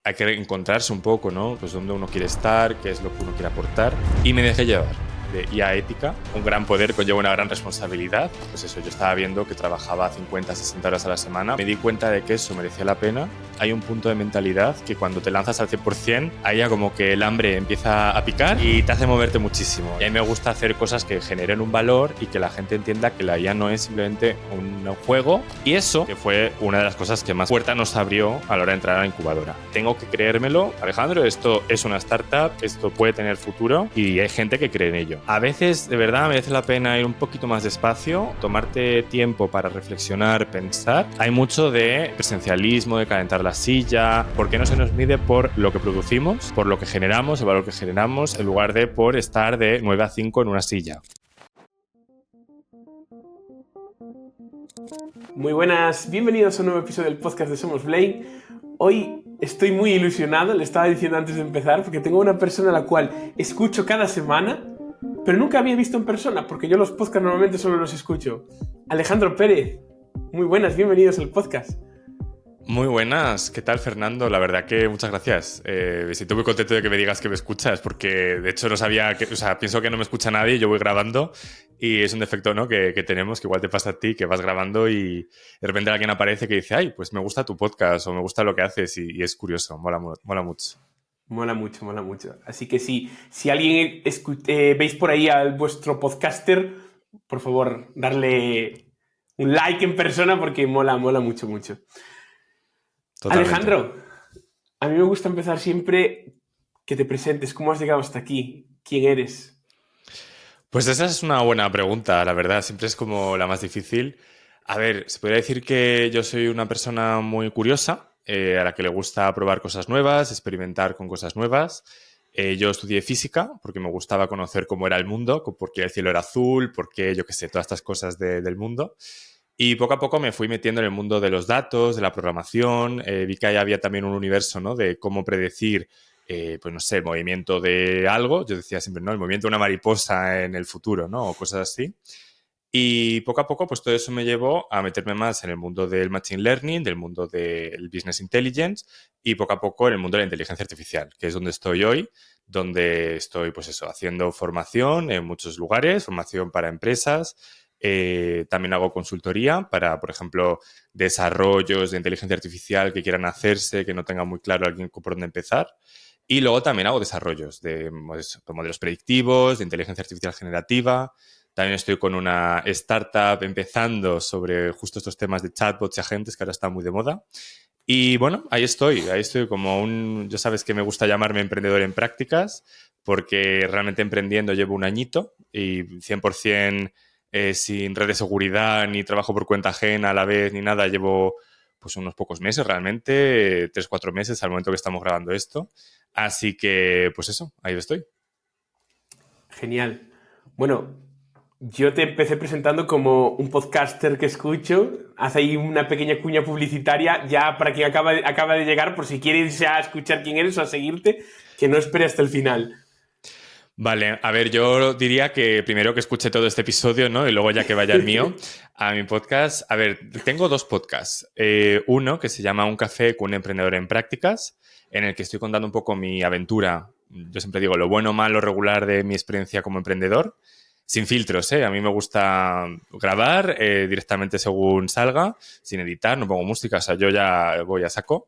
hay que encontrarse un poco, ¿no? Pues dónde uno quiere estar, qué es lo que uno quiere aportar. Y me dejé llevar de IA ética. Un gran poder conlleva una gran responsabilidad. Pues eso, yo estaba viendo que trabajaba 50, 60 horas a la semana. Me di cuenta de que eso merecía la pena. Hay un punto de mentalidad que cuando te lanzas al 100%, ahí ya como que el hambre empieza a picar y te hace moverte muchísimo. Y a mí me gusta hacer cosas que generen un valor y que la gente entienda que la IA no es simplemente un juego. Y eso, que fue una de las cosas que más puerta nos abrió a la hora de entrar a la incubadora. Tengo que creérmelo, Alejandro, esto es una startup, esto puede tener futuro y hay gente que cree en ello. A veces, de verdad, merece la pena ir un poquito más despacio, tomarte tiempo para reflexionar, pensar. Hay mucho de presencialismo, de calentar la silla. ¿Por qué no se nos mide por lo que producimos, por lo que generamos, el valor que generamos, en lugar de por estar de 9 a 5 en una silla? Muy buenas, bienvenidos a un nuevo episodio del podcast de Somos Blade. Hoy estoy muy ilusionado, le estaba diciendo antes de empezar, porque tengo una persona a la cual escucho cada semana, pero nunca había visto en persona, porque yo los podcasts normalmente solo los escucho. Alejandro Pérez, muy buenas, bienvenidos al podcast. Muy buenas, ¿qué tal, Fernando? La verdad que muchas gracias. Me siento muy contento de que me digas que me escuchas, porque de hecho no sabía que, pienso que no me escucha nadie, yo voy grabando y es un defecto, ¿no? que tenemos, que igual te pasa a ti, que vas grabando y de repente alguien aparece que dice, ay, pues me gusta tu podcast o me gusta lo que haces y es curioso, mola mucho. Mola mucho, mola mucho. Así que si alguien veis por ahí a vuestro podcaster, por favor, darle un like en persona porque mola mucho, mucho. Totalmente. Alejandro, a mí me gusta empezar siempre que te presentes. ¿Cómo has llegado hasta aquí? ¿Quién eres? Pues esa es una buena pregunta, la verdad, siempre es como la más difícil. A ver, se podría decir que yo soy una persona muy curiosa, a la que le gusta probar cosas nuevas, experimentar con cosas nuevas. Yo estudié física porque me gustaba conocer cómo era el mundo, por qué el cielo era azul, por qué, yo qué sé, todas estas cosas del mundo. Y poco a poco me fui metiendo en el mundo de los datos, de la programación. Vi que ahí había también un universo, ¿no? De cómo predecir, pues no sé, el movimiento de algo. Yo decía siempre, ¿no? El movimiento de una mariposa en el futuro, ¿no? O cosas así. Y poco a poco, pues todo eso me llevó a meterme más en el mundo del Machine Learning, del mundo del Business Intelligence y poco a poco en el mundo de la inteligencia artificial, que es donde estoy hoy, donde estoy, pues eso, haciendo formación en muchos lugares, formación para empresas. También hago consultoría para, por ejemplo, desarrollos de inteligencia artificial que quieran hacerse, que no tengan muy claro alguien por dónde empezar. Y luego también hago desarrollos de modelos predictivos, de inteligencia artificial generativa. También estoy con una startup empezando sobre justo estos temas de chatbots y agentes que ahora están muy de moda. Y bueno, ahí estoy como ya sabes que me gusta llamarme emprendedor en prácticas, porque realmente emprendiendo llevo un añito y 100% sin red de seguridad ni trabajo por cuenta ajena a la vez ni nada, llevo pues unos pocos meses realmente, 3, 4 meses al momento que estamos grabando esto. Así que pues eso, ahí estoy. Genial. Bueno, yo te empecé presentando como un podcaster que escucho. Haz ahí una pequeña cuña publicitaria ya para quien acaba de llegar, por si quieres ya escuchar quién eres o a seguirte, que no espere hasta el final. Vale, a ver, yo diría que primero que escuche todo este episodio, ¿no? Y luego ya que vaya el mío a mi podcast. A ver, tengo 2 podcasts. Uno que se llama Un café con un emprendedor en prácticas, en el que estoy contando un poco mi aventura. Yo siempre digo lo bueno, malo, regular de mi experiencia como emprendedor. Sin filtros, ¿eh? A mí me gusta grabar directamente según salga, sin editar, no pongo música, o sea, yo ya voy a saco.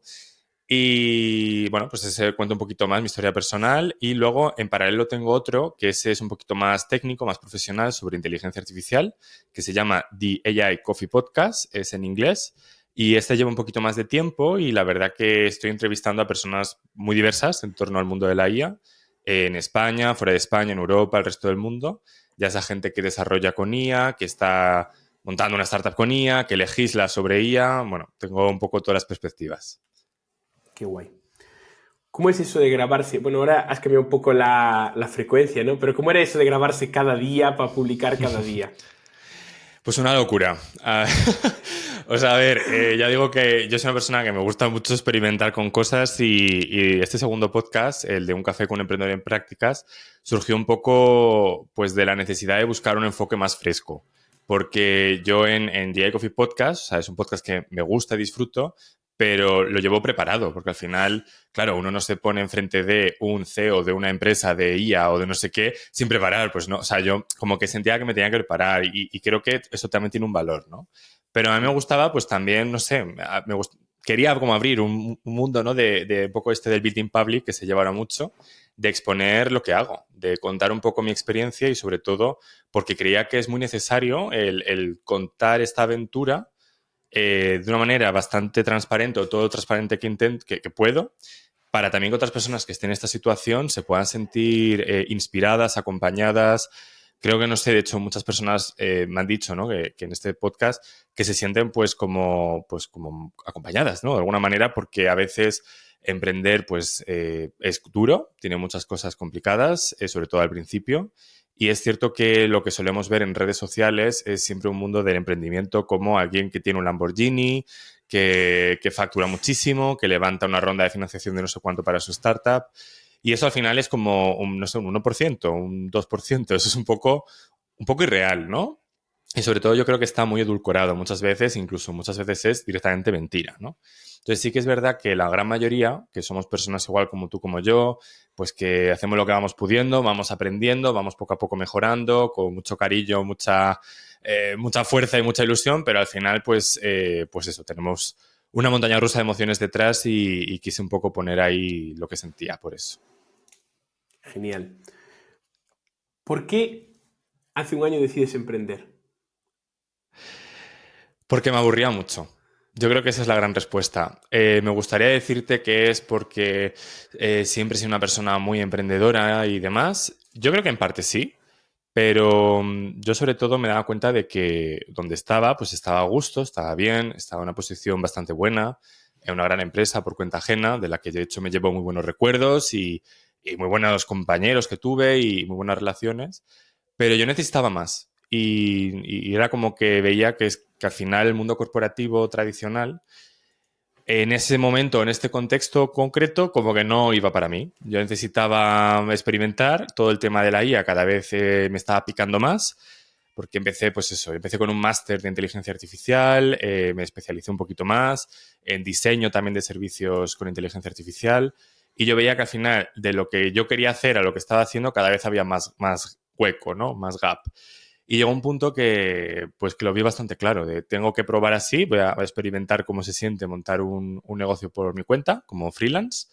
Y bueno, pues ese cuento un poquito más mi historia personal y luego en paralelo tengo otro que ese es un poquito más técnico, más profesional sobre inteligencia artificial que se llama The AI Coffee Podcast, es en inglés y este lleva un poquito más de tiempo y la verdad que estoy entrevistando a personas muy diversas en torno al mundo de la IA, en España, fuera de España, en Europa, el resto del mundo, ya sea gente que desarrolla con IA, que está montando una startup con IA, que legisla sobre IA, bueno, tengo un poco todas las perspectivas. Qué guay. ¿Cómo es eso de grabarse? Bueno, ahora has cambiado un poco la frecuencia, ¿no? Pero ¿cómo era eso de grabarse cada día para publicar cada día? Pues una locura. O sea, a ver, ya digo que yo soy una persona que me gusta mucho experimentar con cosas y este segundo podcast, el de Un café con un emprendedor en prácticas, surgió un poco pues de la necesidad de buscar un enfoque más fresco. Porque yo en The Coffee Podcast, o sea, es un podcast que me gusta y disfruto, pero lo llevo preparado, porque al final, claro, uno no se pone enfrente de un CEO de una empresa de IA o de no sé qué sin preparar, pues no, o sea, yo como que sentía que me tenía que preparar y creo que eso también tiene un valor, ¿no? Pero a mí me gustaba, pues también, no sé, quería como abrir un mundo, ¿no? De un poco este del building public que se lleva ahora mucho, de exponer lo que hago, de contar un poco mi experiencia y sobre todo porque creía que es muy necesario el contar esta aventura de una manera bastante transparente o todo transparente que puedo, para también que otras personas que estén en esta situación se puedan sentir inspiradas, acompañadas. Creo que, no sé, de hecho, muchas personas me han dicho, ¿no? Que en este podcast que se sienten pues como acompañadas, ¿no? De alguna manera, porque a veces emprender pues es duro, tiene muchas cosas complicadas, sobre todo al principio. Y es cierto que lo que solemos ver en redes sociales es siempre un mundo del emprendimiento como alguien que tiene un Lamborghini, que factura muchísimo, que levanta una ronda de financiación de no sé cuánto para su startup. Y eso al final es como, no sé, un 1%, un 2%. Eso es un poco irreal, ¿no? Y sobre todo yo creo que está muy edulcorado muchas veces, incluso muchas veces es directamente mentira, ¿no? Entonces sí que es verdad que la gran mayoría, que somos personas igual como tú, como yo, pues que hacemos lo que vamos pudiendo, vamos aprendiendo, vamos poco a poco mejorando, con mucho cariño, mucha fuerza y mucha ilusión, pero al final pues eso, tenemos una montaña rusa de emociones detrás y quise un poco poner ahí lo que sentía por eso. Genial. ¿Por qué hace un año decides emprender? Porque me aburría mucho. Yo creo que esa es la gran respuesta. Me gustaría decirte que es porque siempre he sido una persona muy emprendedora y demás. Yo creo que en parte sí, pero yo sobre todo me daba cuenta de que donde estaba, pues estaba a gusto, estaba bien, estaba en una posición bastante buena, en una gran empresa por cuenta ajena, de la que de hecho me llevo muy buenos recuerdos y muy buenos compañeros que tuve y muy buenas relaciones, pero yo necesitaba más. Y era como que veía que al final el mundo corporativo tradicional, en ese momento, en este contexto concreto, como que no iba para mí. Yo necesitaba experimentar, todo el tema de la IA cada vez me estaba picando más, porque empecé con un máster de inteligencia artificial, me especialicé un poquito más en diseño también de servicios con inteligencia artificial, y yo veía que al final de lo que yo quería hacer a lo que estaba haciendo cada vez había más hueco, ¿no? Más gap. Y llegó un punto que lo vi bastante claro, de tengo que probar así, voy a experimentar cómo se siente montar un negocio por mi cuenta, como freelance.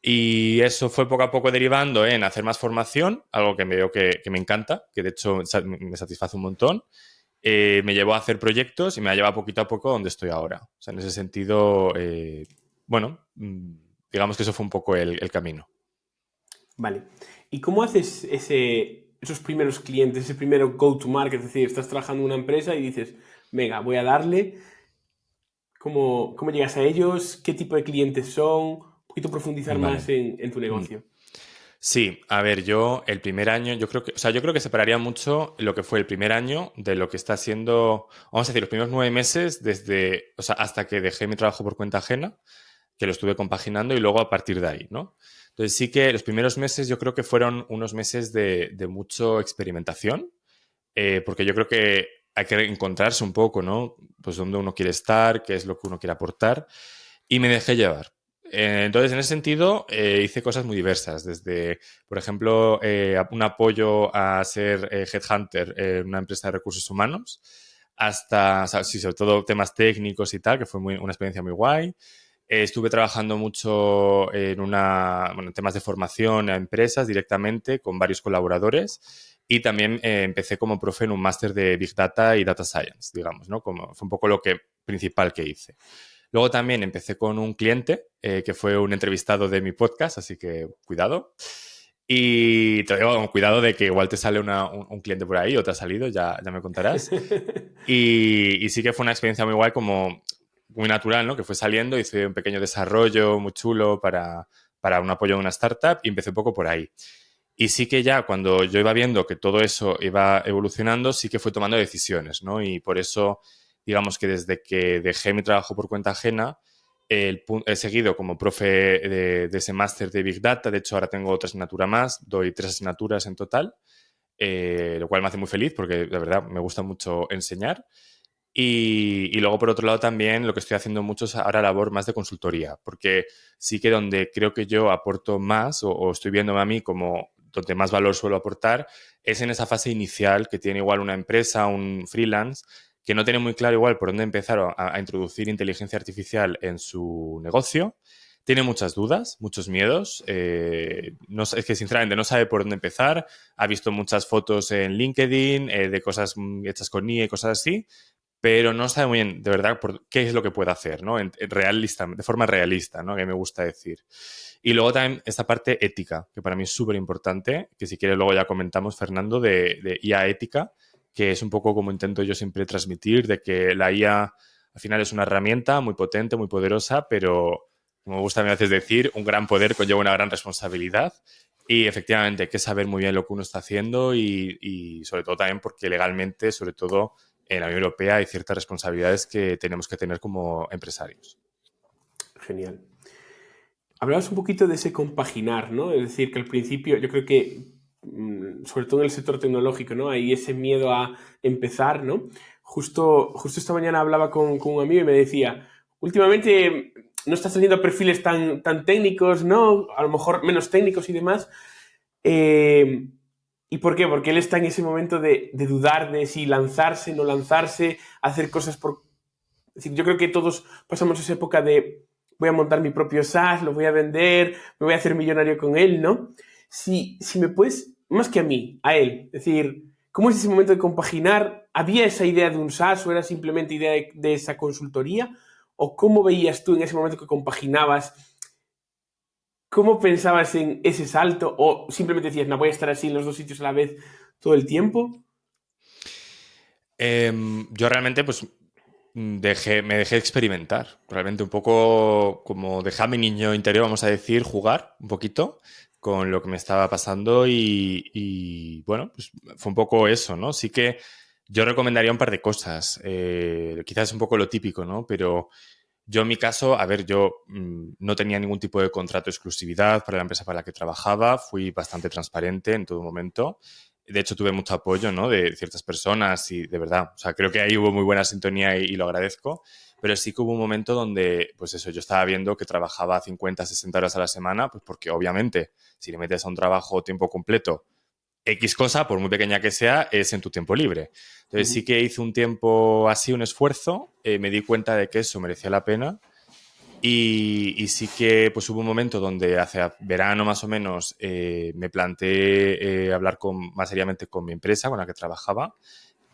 Y eso fue poco a poco derivando en hacer más formación, algo que me veo que me encanta, que de hecho me satisface un montón. Me llevó a hacer proyectos y me ha llevado poquito a poco donde estoy ahora. O sea, en ese sentido, bueno, digamos que eso fue un poco el camino. Vale. ¿Y cómo haces esos primeros clientes, ese primero go-to-market? Es decir, estás trabajando en una empresa y dices, venga, voy a darle. ¿Cómo llegas a ellos? ¿Qué tipo de clientes son? Un poquito profundizar Vale. más en tu Mm. negocio. Sí, a ver, yo el primer año, yo creo que separaría mucho lo que fue el primer año de lo que está siendo, vamos a decir, los primeros 9 meses o sea, hasta que dejé mi trabajo por cuenta ajena, que lo estuve compaginando y luego a partir de ahí, ¿no? Entonces sí que los primeros meses yo creo que fueron unos meses de mucho experimentación, porque yo creo que hay que encontrarse un poco, ¿no? Pues dónde uno quiere estar, qué es lo que uno quiere aportar y me dejé llevar. Entonces, en ese sentido, hice cosas muy diversas, desde, por ejemplo, un apoyo a ser headhunter en una empresa de recursos humanos, hasta, o sea, sí, sobre todo temas técnicos y tal, que fue una experiencia muy guay. Estuve trabajando mucho en temas de formación a empresas directamente con varios colaboradores y también empecé como profe en un máster de Big Data y Data Science, digamos, ¿no? Como fue un poco lo que principal que hice. Luego también empecé con un cliente que fue un entrevistado de mi podcast, así que cuidado. Y te digo, cuidado de que igual te sale un cliente por ahí o te ha salido, ya me contarás. Y sí que fue una experiencia muy guay, como muy natural, ¿no? Que fue saliendo, hice un pequeño desarrollo muy chulo para un apoyo de una startup y empecé un poco por ahí. Y sí que ya cuando yo iba viendo que todo eso iba evolucionando, sí que fue tomando decisiones, ¿no? Y por eso, digamos que desde que dejé mi trabajo por cuenta ajena, he seguido como profe de ese máster de Big Data. De hecho, ahora tengo otra asignatura más, doy 3 asignaturas en total, lo cual me hace muy feliz porque de verdad me gusta mucho enseñar. Y luego, por otro lado, también lo que estoy haciendo mucho es ahora labor más de consultoría, porque sí que donde creo que yo aporto más o estoy viéndome a mí como donde más valor suelo aportar es en esa fase inicial que tiene igual una empresa, un freelance, que no tiene muy claro igual por dónde empezar a introducir inteligencia artificial en su negocio. Tiene muchas dudas, muchos miedos. No, es que sinceramente no sabe por dónde empezar. Ha visto muchas fotos en LinkedIn de cosas hechas con IA y cosas así, pero no sabe muy bien, de verdad, qué es lo que puede hacer, ¿no? Realista, de forma realista, ¿no? Que me gusta decir. Y luego también esta parte ética, que para mí es súper importante, que si quieres luego ya comentamos, Fernando, de IA ética, que es un poco como intento yo siempre transmitir, de que la IA al final es una herramienta muy potente, muy poderosa, pero como me gusta a veces decir, un gran poder conlleva una gran responsabilidad. Y efectivamente hay que saber muy bien lo que uno está haciendo y sobre todo también porque legalmente, sobre todo en la Unión Europea, hay ciertas responsabilidades que tenemos que tener como empresarios. Genial. Hablabas un poquito de ese compaginar, ¿no? Es decir, que al principio yo creo que, sobre todo en el sector tecnológico, ¿no? Hay ese miedo a empezar, ¿no? Justo esta mañana hablaba con un amigo y me decía, últimamente no estás teniendo perfiles tan técnicos, ¿no? A lo mejor menos técnicos y demás. Eh, ¿Y por qué? Porque él está en ese momento de dudar de si lanzarse, no lanzarse, hacer cosas por... Es decir, yo creo que todos pasamos esa época de voy a montar mi propio SaaS, lo voy a vender, me voy a hacer millonario con él, ¿no? Si me puedes, más que a mí, a él, es decir, ¿cómo es ese momento de compaginar? ¿Había esa idea de un SaaS o era simplemente idea de esa consultoría? ¿O cómo veías tú en ese momento que compaginabas? ¿Cómo pensabas en ese salto? ¿O simplemente decías, no voy a estar así en los dos sitios a la vez todo el tiempo? Yo realmente, pues, me dejé experimentar. Realmente un poco como dejar a mi niño interior, vamos a decir, jugar un poquito con lo que me estaba pasando bueno, pues fue un poco eso, ¿no? Sí que yo recomendaría un par de cosas. Quizás un poco lo típico, ¿no? Pero yo en mi caso, a ver, yo no tenía ningún tipo de contrato de exclusividad para la empresa para la que trabajaba, fui bastante transparente en todo momento. De hecho, tuve mucho apoyo, ¿no? De ciertas personas y de verdad, o sea, creo que ahí hubo muy buena sintonía y lo agradezco, pero sí que hubo un momento donde, pues eso, yo estaba viendo que trabajaba 50, 60 horas a la semana, pues porque obviamente si le metes a un trabajo tiempo completo, X cosa, por muy pequeña que sea, es en tu tiempo libre. Entonces sí que hice un tiempo así, un esfuerzo, me di cuenta de que eso merecía la pena y sí que pues hubo un momento donde hace verano más o menos me planteé hablar más seriamente con mi empresa con la que trabajaba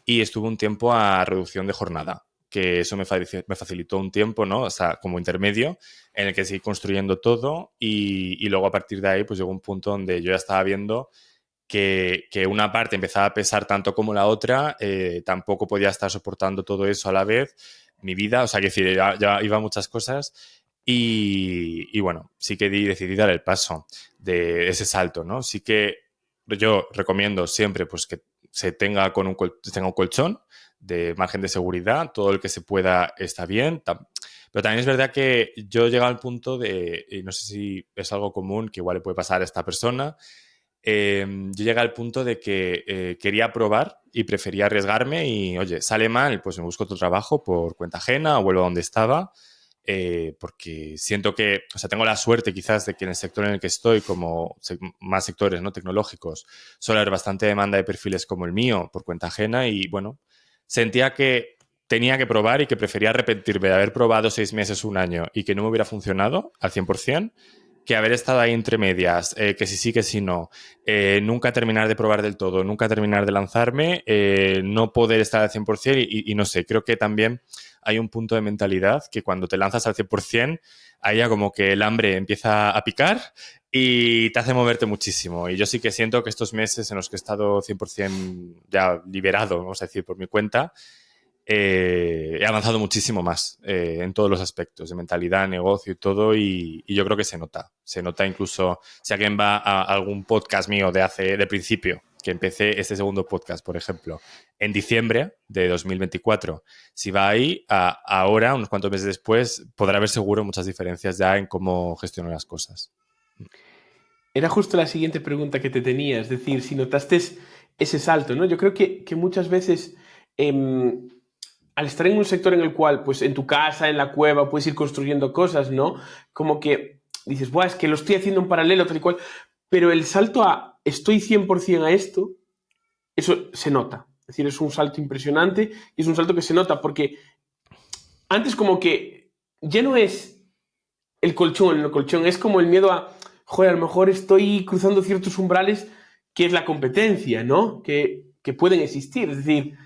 y estuve un tiempo a reducción de jornada, que eso me facilitó un tiempo, ¿no? O sea, como intermedio en el que seguí construyendo todo y luego a partir de ahí pues llegó un punto donde yo ya estaba viendo que una parte empezaba a pesar tanto como la otra, tampoco podía estar soportando todo eso a la vez, mi vida, o sea, que decir, ya iba muchas cosas y bueno, sí que decidí dar el paso de ese salto, ¿no? Sí que yo recomiendo siempre pues que se tenga, tenga un colchón de margen de seguridad, todo el que se pueda está bien, pero también es verdad que yo llego al punto de, y no sé si es algo común que igual le puede pasar a esta persona, yo llegué al punto de que quería probar y prefería arriesgarme y, oye, sale mal, pues me busco otro trabajo por cuenta ajena o vuelvo a donde estaba, porque siento que, o sea, tengo la suerte quizás de que en el sector en el que estoy, como más sectores no tecnológicos, suele haber bastante demanda de perfiles como el mío por cuenta ajena y, bueno, sentía que tenía que probar y que prefería arrepentirme de haber probado 6 meses, un año y que no me hubiera funcionado al 100%, que haber estado ahí entre medias, que si sí, que si no, nunca terminar de probar del todo, nunca terminar de lanzarme, no poder estar al 100% y no sé, creo que también hay un punto de mentalidad que cuando te lanzas al 100%, ahí ya como que el hambre empieza a picar y te hace moverte muchísimo. Y yo sí que siento que estos meses en los que he estado 100% ya liberado, vamos a decir, por mi cuenta, he avanzado muchísimo más en todos los aspectos de mentalidad, negocio y todo y yo creo que se nota incluso si alguien va a algún podcast mío de principio, que empecé este segundo podcast, por ejemplo, en diciembre de 2024, si va ahí, ahora, unos cuantos meses después, podrá haber seguro muchas diferencias ya en cómo gestiono las cosas. Era justo la siguiente pregunta que te tenía, es decir, si notaste ese salto, ¿no? Yo creo que muchas veces, em, al estar en un sector en el cual, pues en tu casa, en la cueva, puedes ir construyendo cosas, ¿no? Como que dices, buah, es que lo estoy haciendo en paralelo, tal y cual, pero el salto a estoy 100% a esto, eso se nota. Es decir, es un salto impresionante y es un salto que se nota porque antes como que ya no es el colchón es como el miedo a, joder, a lo mejor estoy cruzando ciertos umbrales que es la competencia, ¿no? Que pueden existir. Es decir,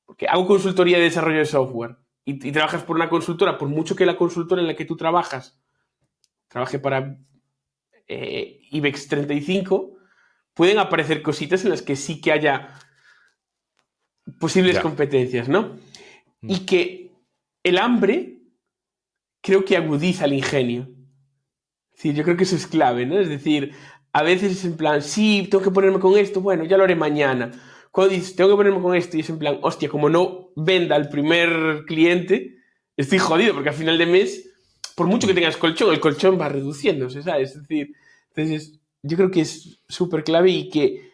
porque hago consultoría de desarrollo de software y trabajas por una consultora, por mucho que la consultora en la que tú trabajas trabaje para IBEX 35, pueden aparecer cositas en las que sí que haya posibles Ya. competencias, ¿no? Mm. Y que el hambre creo que agudiza el ingenio. Sí, yo creo que eso es clave, ¿no? Es decir, a veces es en plan, sí, tengo que ponerme con esto, bueno, ya lo haré mañana. Cuando dices, tengo que ponerme con esto, y es en plan, hostia, como no venda al primer cliente, estoy jodido, porque al final de mes, por mucho que Mm. tengas colchón, el colchón va reduciéndose, ¿sabes? Es decir, entonces, yo creo que es súper clave y que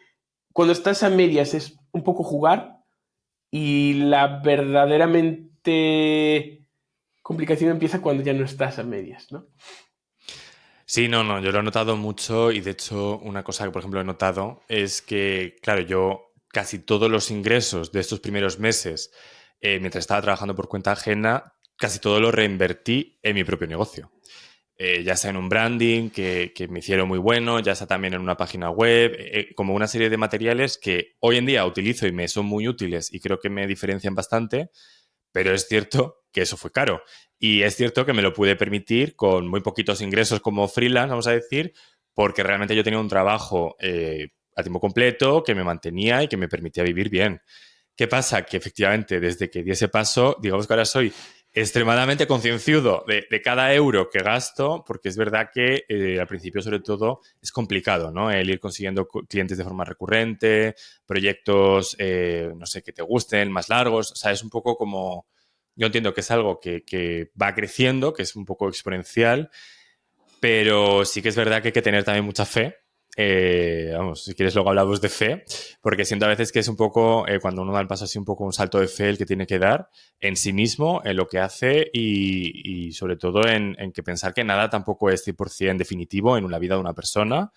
cuando estás a medias es un poco jugar y la verdaderamente complicación empieza cuando ya no estás a medias, ¿no? Sí, no, yo lo he notado mucho y de hecho una cosa que, por ejemplo, he notado es que, claro, yo casi todos los ingresos de estos primeros meses, mientras estaba trabajando por cuenta ajena, casi todo lo reinvertí en mi propio negocio. Ya sea en un branding que me hicieron muy bueno, ya sea también en una página web, como una serie de materiales que hoy en día utilizo y me son muy útiles y creo que me diferencian bastante, pero es cierto que eso fue caro. Y es cierto que me lo pude permitir con muy poquitos ingresos como freelance, vamos a decir, porque realmente yo tenía un trabajo a tiempo completo que me mantenía y que me permitía vivir bien. ¿Qué pasa? Que efectivamente, desde que di ese paso, digamos que ahora soy extremadamente concienciudo de cada euro que gasto, porque es verdad que al principio, sobre todo, es complicado, ¿no? El ir consiguiendo clientes de forma recurrente, proyectos, no sé, que te gusten, más largos. O sea, es un poco como. Yo entiendo que es algo que va creciendo, que es un poco exponencial, pero sí que es verdad que hay que tener también mucha fe. Vamos, si quieres luego hablamos de fe, porque siento a veces que es un poco, cuando uno da el paso así, un poco un salto de fe el que tiene que dar en sí mismo, en lo que hace y sobre todo en que pensar que nada tampoco es 100% definitivo en la vida de una persona,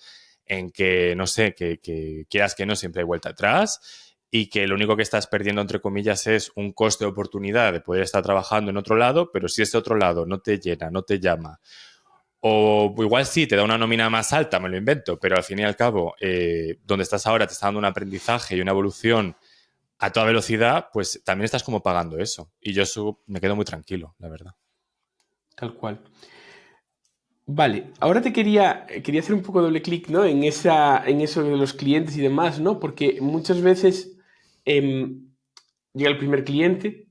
en que, no sé, que quieras que no, siempre hay vuelta atrás y que lo único que estás perdiendo, entre comillas, es un coste de oportunidad de poder estar trabajando en otro lado, pero si ese otro lado no te llena, no te llama o igual sí, te da una nómina más alta, me lo invento, pero al fin y al cabo, donde estás ahora te está dando un aprendizaje y una evolución a toda velocidad, pues también estás como pagando eso. Y yo eso me quedo muy tranquilo, la verdad. Tal cual. Vale, ahora quería hacer un poco doble clic, ¿no? En eso de los clientes y demás, ¿no? Porque muchas veces llega el primer cliente,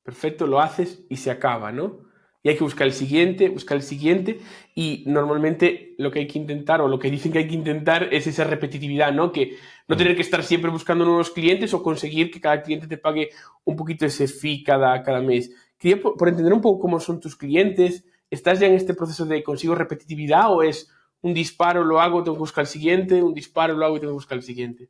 perfecto, lo haces y se acaba, ¿no? Y hay que buscar el siguiente, y normalmente lo que hay que intentar, o lo que dicen que hay que intentar, es esa repetitividad, ¿no? Que no Mm. tener que estar siempre buscando nuevos clientes o conseguir que cada cliente te pague un poquito ese fee cada mes. Quería por entender un poco cómo son tus clientes. ¿Estás ya en este proceso de consigo repetitividad o es un disparo, lo hago, tengo que buscar el siguiente, un disparo, lo hago y tengo que buscar el siguiente?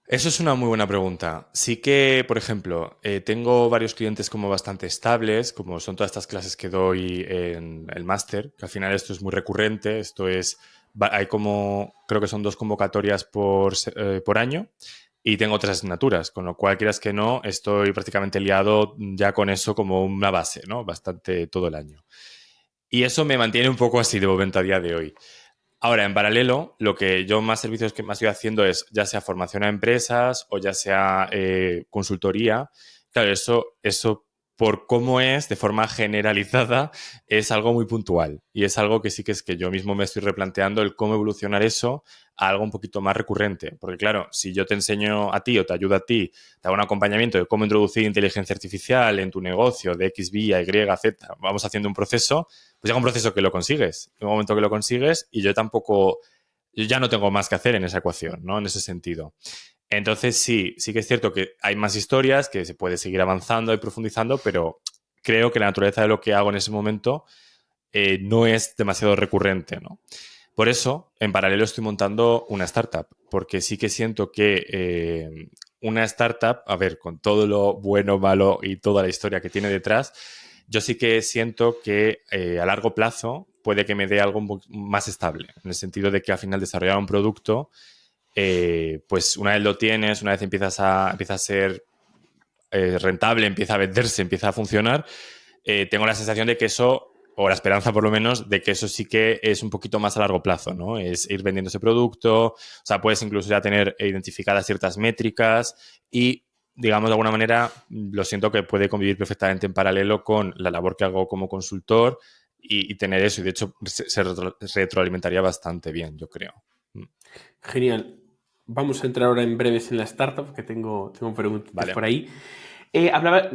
Eso es una muy buena pregunta. Sí que, por ejemplo, tengo varios clientes como bastante estables, como son todas estas clases que doy en el máster, que al final esto es muy recurrente, esto es, hay como, creo que son 2 convocatorias por año y tengo 3 asignaturas, con lo cual, quieras que no, estoy prácticamente liado ya con eso como una base, ¿no? Bastante todo el año. Y eso me mantiene un poco así de momento a día de hoy. Ahora, en paralelo, lo que yo más servicios que más estoy haciendo es ya sea formación a empresas o ya sea consultoría. Claro, eso por cómo es de forma generalizada es algo muy puntual y es algo que sí que es que yo mismo me estoy replanteando el cómo evolucionar eso a algo un poquito más recurrente. Porque claro, si yo te enseño a ti o te ayudo a ti, te hago un acompañamiento de cómo introducir inteligencia artificial en tu negocio de X, vía, Y, Z, vamos haciendo un proceso, pues llega un proceso que lo consigues, un momento que lo consigues y yo ya no tengo más que hacer en esa ecuación, ¿no? En ese sentido. Entonces sí que es cierto que hay más historias, que se puede seguir avanzando y profundizando, pero creo que la naturaleza de lo que hago en ese momento no es demasiado recurrente, ¿no? Por eso, en paralelo estoy montando una startup, porque sí que siento que una startup, a ver, con todo lo bueno, malo y toda la historia que tiene detrás, yo sí que siento que a largo plazo puede que me dé algo más estable, en el sentido de que al final desarrollar un producto, pues una vez lo tienes, una vez empieza a ser rentable, empieza a venderse, empieza a funcionar, tengo la sensación de que eso, o la esperanza por lo menos, de que eso sí que es un poquito más a largo plazo, ¿no? Es ir vendiendo ese producto, o sea, puedes incluso ya tener identificadas ciertas métricas y, digamos, de alguna manera, lo siento que puede convivir perfectamente en paralelo con la labor que hago como consultor y tener eso. Y, de hecho, se retroalimentaría bastante bien, yo creo. Genial. Vamos a entrar ahora en breves en la startup, que tengo preguntas Vale. por ahí. Hablaba,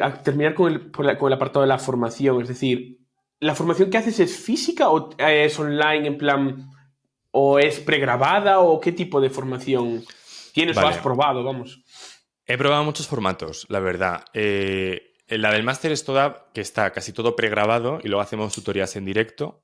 a terminar con el apartado de la formación, es decir, ¿la formación que haces es física o es online en plan, o es pregrabada o qué tipo de formación tienes o has Vale. probado, vamos? He probado muchos formatos, la verdad. La del máster es toda, que está casi todo pregrabado y luego hacemos tutorías en directo.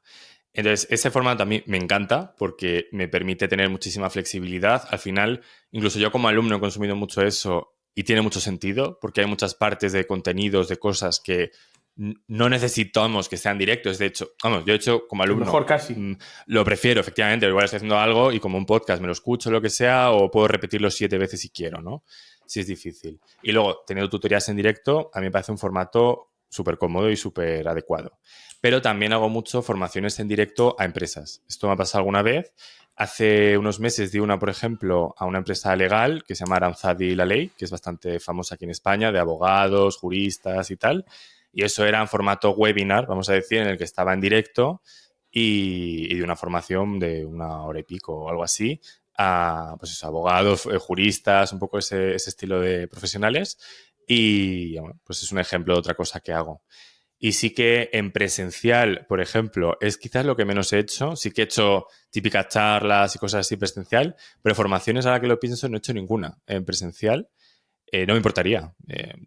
Entonces, ese formato a mí me encanta porque me permite tener muchísima flexibilidad. Al final, incluso yo como alumno he consumido mucho eso y tiene mucho sentido porque hay muchas partes de contenidos, de cosas que no necesitamos que sean directos. De hecho, vamos, yo he hecho como Que mejor alumno, casi. lo prefiero, efectivamente. Igual estoy haciendo algo y como un podcast me lo escucho, lo que sea, o puedo repetirlo 7 veces si quiero, ¿no? Si es difícil. Y luego, teniendo tutorías en directo, a mí me parece un formato súper cómodo y súper adecuado. Pero también hago mucho formaciones en directo a empresas. Esto me ha pasado alguna vez. Hace unos meses di una, por ejemplo, a una empresa legal que se llama Aranzadi y la Ley, que es bastante famosa aquí en España, de abogados, juristas y tal. Y eso era en formato webinar, vamos a decir, en el que estaba en directo y de una formación de 1 hora y pico o algo así a pues eso, abogados, juristas, un poco ese estilo de profesionales. Y bueno, pues es un ejemplo de otra cosa que hago. Y sí que en presencial, por ejemplo, es quizás lo que menos he hecho. Sí que he hecho típicas charlas y cosas así presencial, pero formaciones, ahora que lo pienso, no he hecho ninguna en presencial. No me importaría.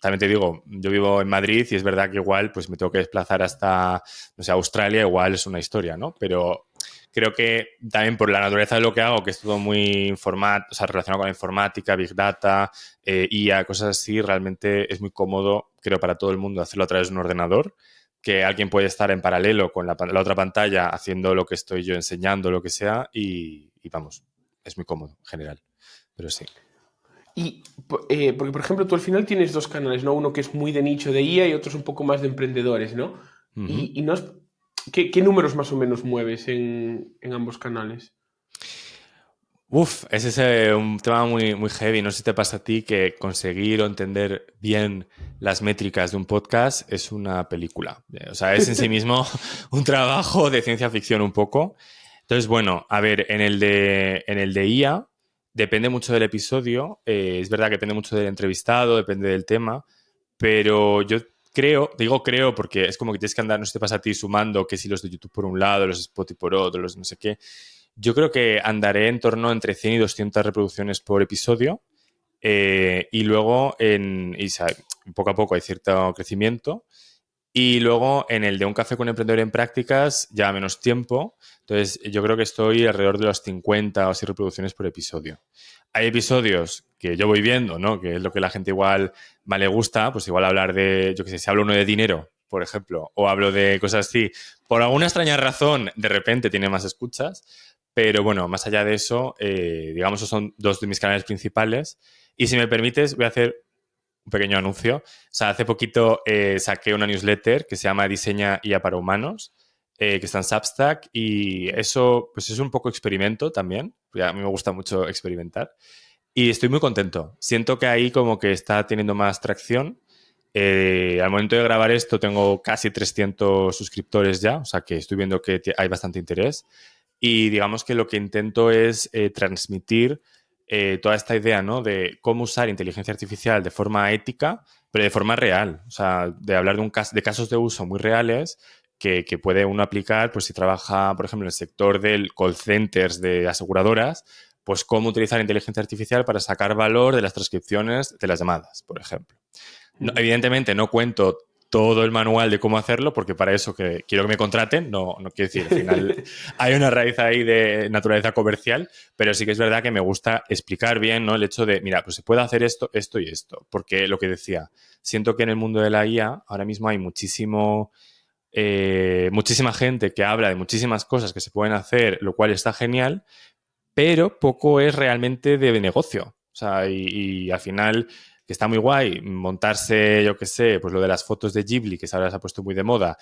También te digo, yo vivo en Madrid y es verdad que igual pues me tengo que desplazar hasta, no sé, Australia, igual es una historia, ¿no? Pero creo que también por la naturaleza de lo que hago, que es todo muy o sea, relacionado con la informática, Big Data, IA, cosas así, realmente es muy cómodo, creo, para todo el mundo hacerlo a través de un ordenador, que alguien puede estar en paralelo con la otra pantalla haciendo lo que estoy yo enseñando, lo que sea, y vamos, es muy cómodo en general. Pero sí. Y, porque, por ejemplo, tú al final tienes dos canales, ¿no? Uno que es muy de nicho de IA y otro es un poco más de emprendedores, ¿no? Ujú. Y no ¿qué números más o menos mueves en ambos canales? Uf, ese es un tema muy, muy heavy. No sé si te pasa a ti que conseguir o entender bien las métricas de un podcast es una película. O sea, es en sí mismo un trabajo de ciencia ficción un poco. Entonces, bueno, a ver, en el de IA depende mucho del episodio. Es verdad que depende mucho del entrevistado, depende del tema, pero yo digo creo porque es como que tienes que andar, no sé si te pasa a ti, sumando que si los de YouTube por un lado, los de Spotify por otro, los de no sé qué. Yo creo que andaré en torno entre 100 y 200 reproducciones por episodio y luego poco a poco hay cierto crecimiento y luego en el de un café con emprendedor en prácticas ya menos tiempo. Entonces yo creo que estoy alrededor de los 50 o así reproducciones por episodio. Hay episodios que yo voy viendo, ¿no? Que es lo que la gente igual más le gusta, pues igual hablar de, yo qué sé, si hablo uno de dinero, por ejemplo, o hablo de cosas así, por alguna extraña razón, de repente tiene más escuchas. Pero bueno, más allá de eso, digamos, esos son dos de mis canales principales. Y si me permites, voy a hacer un pequeño anuncio. O sea, hace poquito saqué una newsletter que se llama Diseña IA para Humanos, que está en Substack. Y eso, pues es un poco experimento también. Porque a mí me gusta mucho experimentar. Y estoy muy contento. Siento que ahí como que está teniendo más tracción. Al momento de grabar esto tengo casi 300 suscriptores ya. O sea, que estoy viendo que hay bastante interés. Y digamos que lo que intento es transmitir toda esta idea, ¿no? De cómo usar inteligencia artificial de forma ética, pero de forma real. O sea, de hablar de casos de uso muy reales que puede uno aplicar, pues si trabaja, por ejemplo, en el sector del call centers de aseguradoras, pues cómo utilizar inteligencia artificial para sacar valor de las transcripciones de las llamadas, por ejemplo. No, evidentemente no cuento todo el manual de cómo hacerlo, porque para eso que quiero que me contraten, no quiero decir, al final hay una raíz ahí de naturaleza comercial, pero sí que es verdad que me gusta explicar bien, ¿no? El hecho de, mira, pues se puede hacer esto, esto y esto, porque lo que decía, siento que en el mundo de la IA ahora mismo hay muchísima gente que habla de muchísimas cosas que se pueden hacer, lo cual está genial, pero poco es realmente de negocio. O sea, y al final, que está muy guay montarse, yo qué sé, pues lo de las fotos de Ghibli, que ahora se ha puesto muy de moda,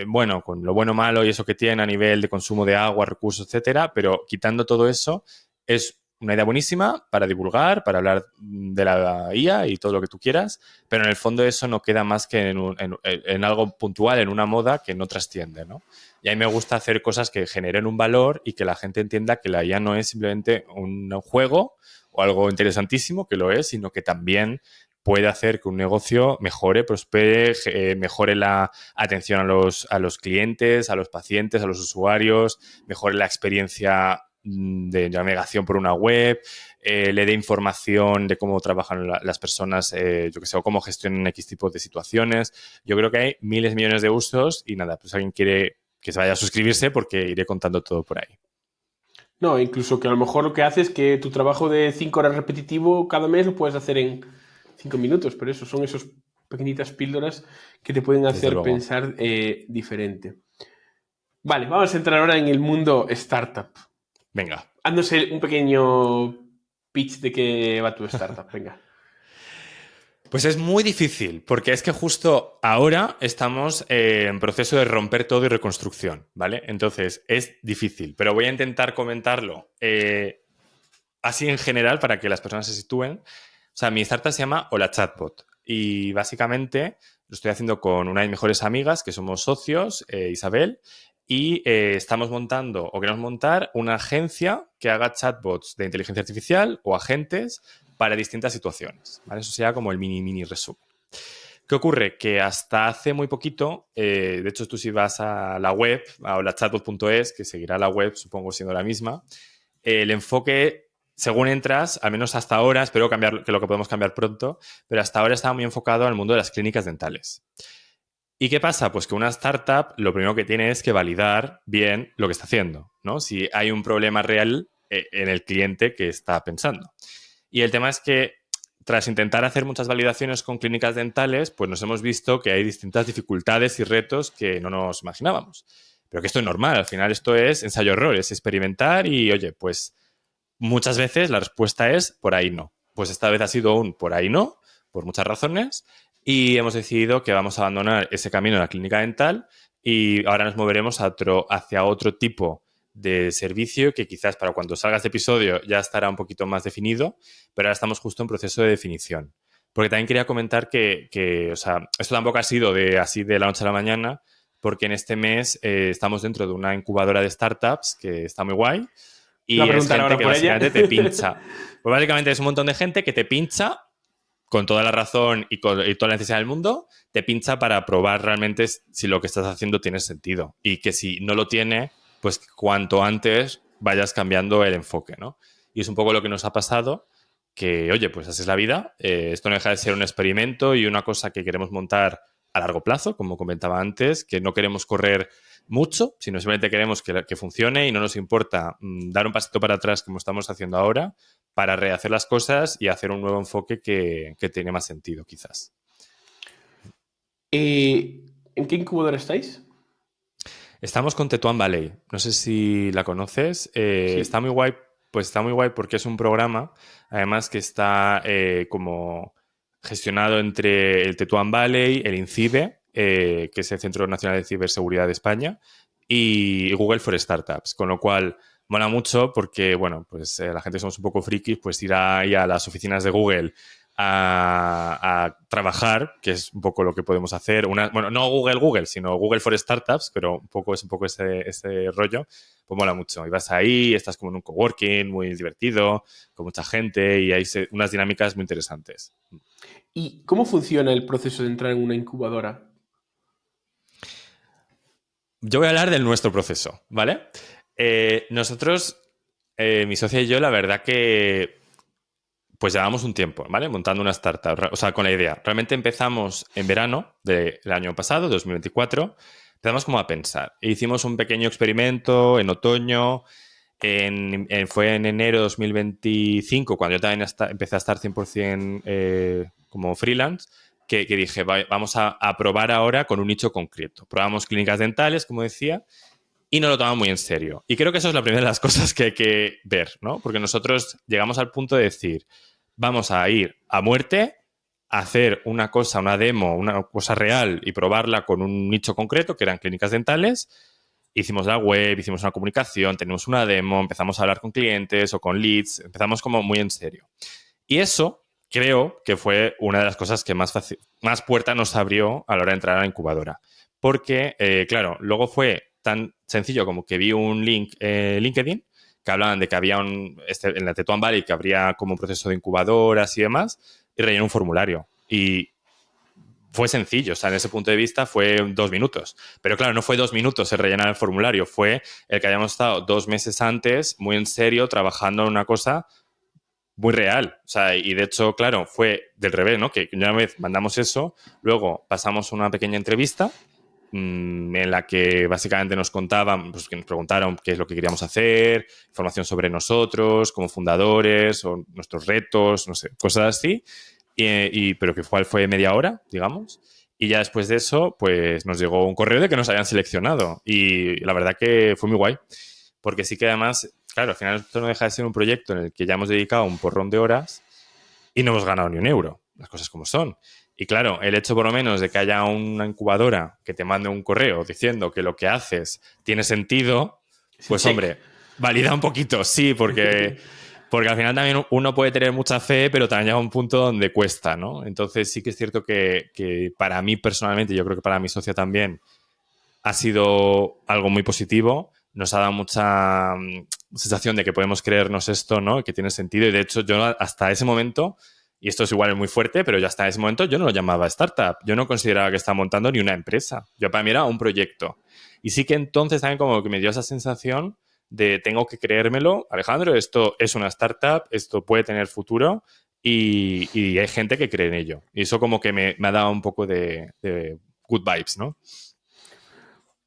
bueno, con lo bueno, malo y eso que tiene a nivel de consumo de agua, recursos, etcétera, pero quitando todo eso, es una idea buenísima para divulgar, para hablar de la IA y todo lo que tú quieras, pero en el fondo eso no queda más que en algo puntual, en una moda que no trasciende, ¿no? Y a mí me gusta hacer cosas que generen un valor y que la gente entienda que la IA no es simplemente un juego o algo interesantísimo, que lo es, sino que también puede hacer que un negocio mejore, prospere, mejore la atención a los clientes, a los pacientes, a los usuarios, mejore la experiencia de navegación por una web, le dé información de cómo trabajan las personas, yo que sé, o cómo gestionan X tipos de situaciones. Yo creo que hay miles, millones de usos y nada, pues alguien quiere que se vaya a suscribirse porque iré contando todo por ahí. No, incluso que a lo mejor lo que hace es que tu trabajo de 5 horas repetitivo cada mes lo puedes hacer en 5 minutos, pero eso son esos pequeñitas píldoras que te pueden Desde hacer luego. pensar diferente. Vale, vamos a entrar ahora en el mundo startup. Venga. Hándose un pequeño pitch de qué va tu startup, venga. Pues es muy difícil, porque es que justo ahora estamos en proceso de romper todo y reconstrucción, ¿vale? Entonces es difícil, pero voy a intentar comentarlo así en general para que las personas se sitúen. O sea, mi startup se llama Hola Chatbot y básicamente lo estoy haciendo con una de mis mejores amigas, que somos socios, Isabel, y estamos montando o queremos montar una agencia que haga chatbots de inteligencia artificial o agentes para distintas situaciones, ¿vale? Eso sería como el mini resumen. ¿Qué ocurre? Que hasta hace muy poquito, de hecho tú si vas a la web, a holachatbot.es, que seguirá la web, supongo siendo la misma, el enfoque, según entras, al menos hasta ahora, espero cambiar, que lo que podemos cambiar pronto, pero hasta ahora estaba muy enfocado al mundo de las clínicas dentales. ¿Y qué pasa? Pues que una startup lo primero que tiene es que validar bien lo que está haciendo, ¿no? Si hay un problema real en el cliente que está pensando. Y el tema es que tras intentar hacer muchas validaciones con clínicas dentales, pues nos hemos visto que hay distintas dificultades y retos que no nos imaginábamos. Pero que esto es normal, al final esto es ensayo-error, es experimentar y, oye, pues muchas veces la respuesta es por ahí no. Pues esta vez ha sido un por ahí no, por muchas razones, y hemos decidido que vamos a abandonar ese camino en la clínica dental y ahora nos moveremos hacia otro tipo de servicio que quizás para cuando salga este episodio ya estará un poquito más definido, pero ahora estamos justo en proceso de definición. Porque también quería comentar o sea, esto tampoco ha sido así de la noche a la mañana, porque en este mes estamos dentro de una incubadora de startups que está muy guay Te iba a y es preguntar gente ahora que por ella. básicamente te pincha. Pues básicamente es un montón de gente que te pincha con toda la razón y toda la necesidad del mundo, te pincha para probar realmente si lo que estás haciendo tiene sentido. Y que si no lo tiene, pues cuanto antes vayas cambiando el enfoque, ¿no? Y es un poco lo que nos ha pasado, que, oye, pues así es la vida. Esto no deja de ser un experimento y una cosa que queremos montar a largo plazo, como comentaba antes, que no queremos correr mucho, sino simplemente queremos que funcione y no nos importa dar un pasito para atrás como estamos haciendo ahora para rehacer las cosas y hacer un nuevo enfoque que tiene más sentido, quizás. ¿En qué incubadora estáis? Estamos con Tetuán Valley. No sé si la conoces. Está Sí. muy guay. Pues está muy guay porque es un programa, además que está como gestionado entre el Tetuán Valley, el INCIBE, que es el Centro Nacional de Ciberseguridad de España, y Google for Startups. Con lo cual, mola mucho porque, bueno, pues la gente somos un poco frikis, pues ir ahí a las oficinas de Google a trabajar, que es un poco lo que podemos hacer. Bueno, no Google, sino Google for Startups, pero es un poco ese rollo. Pues mola mucho. Y vas ahí, estás como en un coworking muy divertido, con mucha gente y hay unas dinámicas muy interesantes. ¿Y cómo funciona el proceso de entrar en una incubadora? Yo voy a hablar del nuestro proceso, ¿vale? Nosotros, mi socia y yo, la verdad que pues llevamos un tiempo, ¿vale? Montando una startup, o sea, con la idea. Realmente empezamos en verano del año pasado, 2024, empezamos como a pensar. E hicimos un pequeño experimento en otoño, fue en enero de 2025, cuando yo también empecé a estar 100% como freelance, que dije, vamos a probar ahora con un nicho concreto. Probamos clínicas dentales, como decía, y no lo tomamos muy en serio. Y creo que eso es la primera de las cosas que hay que ver, ¿no? Porque nosotros llegamos al punto de decir, vamos a ir a muerte, a hacer una cosa, una demo, una cosa real y probarla con un nicho concreto, que eran clínicas dentales. Hicimos la web, hicimos una comunicación, tenemos una demo, empezamos a hablar con clientes o con leads, empezamos como muy en serio. Y eso creo que fue una de las cosas que más puerta nos abrió a la hora de entrar a la incubadora. Porque, claro, luego fue tan sencillo como que vi un link LinkedIn que hablaban de que había en la Tetuán Valley que habría como un proceso de incubadoras y demás, y rellené un formulario. Y fue sencillo, o sea, en ese punto de vista fue 2 minutos. Pero claro, no fue 2 minutos el rellenar el formulario, fue el que hayamos estado 2 meses antes, muy en serio, trabajando en una cosa muy real. O sea, y de hecho, claro, fue del revés, ¿no? Que una vez mandamos eso, luego pasamos una pequeña entrevista en la que básicamente nos contaban, pues que nos preguntaron qué es lo que queríamos hacer, información sobre nosotros, como fundadores, o nuestros retos, no sé, cosas así. Pero que fue media hora, digamos. Y ya después de eso, pues nos llegó un correo de que nos habían seleccionado. Y la verdad que fue muy guay. Porque sí que además, claro, al final esto no deja de ser un proyecto en el que ya hemos dedicado un porrón de horas y no hemos ganado ni un euro. Las cosas como son. Y claro, el hecho por lo menos de que haya una incubadora que te mande un correo diciendo que lo que haces tiene sentido, Ese pues check. hombre, valida un poquito, sí, porque al final también uno puede tener mucha fe, pero también llega un punto donde cuesta, ¿no? Entonces sí que es cierto que para mí personalmente, yo creo que para mi socia también, ha sido algo muy positivo. Nos ha dado mucha sensación de que podemos creernos esto, ¿no? Que tiene sentido. Y de hecho, yo hasta ese momento, y esto es igual muy fuerte, pero yo hasta ese momento yo no lo llamaba startup. Yo no consideraba que estaba montando ni una empresa. Yo para mí era un proyecto. Y sí que entonces también como que me dio esa sensación de tengo que creérmelo. Alejandro, esto es una startup, esto puede tener futuro y hay gente que cree en ello. Y eso como que me ha dado un poco de good vibes, ¿no?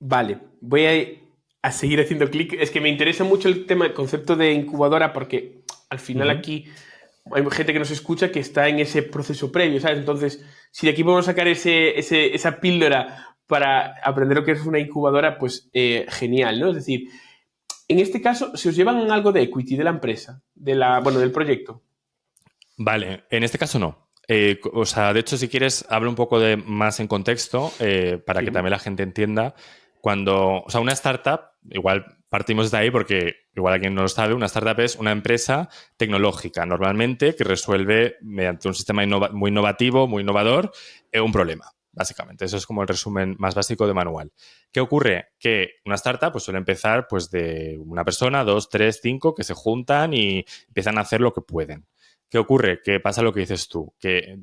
Vale, voy a seguir haciendo clic. Es que me interesa mucho el tema, el concepto de incubadora, porque al final Ujú. aquí hay gente que nos escucha que está en ese proceso previo, ¿sabes? Entonces, si de aquí podemos sacar esa píldora para aprender lo que es una incubadora, pues genial, ¿no? Es decir, en este caso, se os llevan algo de equity de la empresa, bueno, del proyecto. Vale, en este caso no. O sea, de hecho, si quieres, hablo un poco de más en contexto para que Sí, también la gente entienda. O sea, una startup, igual partimos de ahí porque igual alguien no lo sabe, una startup es una empresa tecnológica normalmente que resuelve mediante un sistema muy innovativo, muy innovador, un problema. Básicamente, eso es como el resumen más básico de manual. ¿Qué ocurre? Que una startup pues, suele empezar pues, de una persona, dos, tres, cinco, que se juntan y empiezan a hacer lo que pueden. ¿Qué ocurre? Que pasa lo que dices tú, que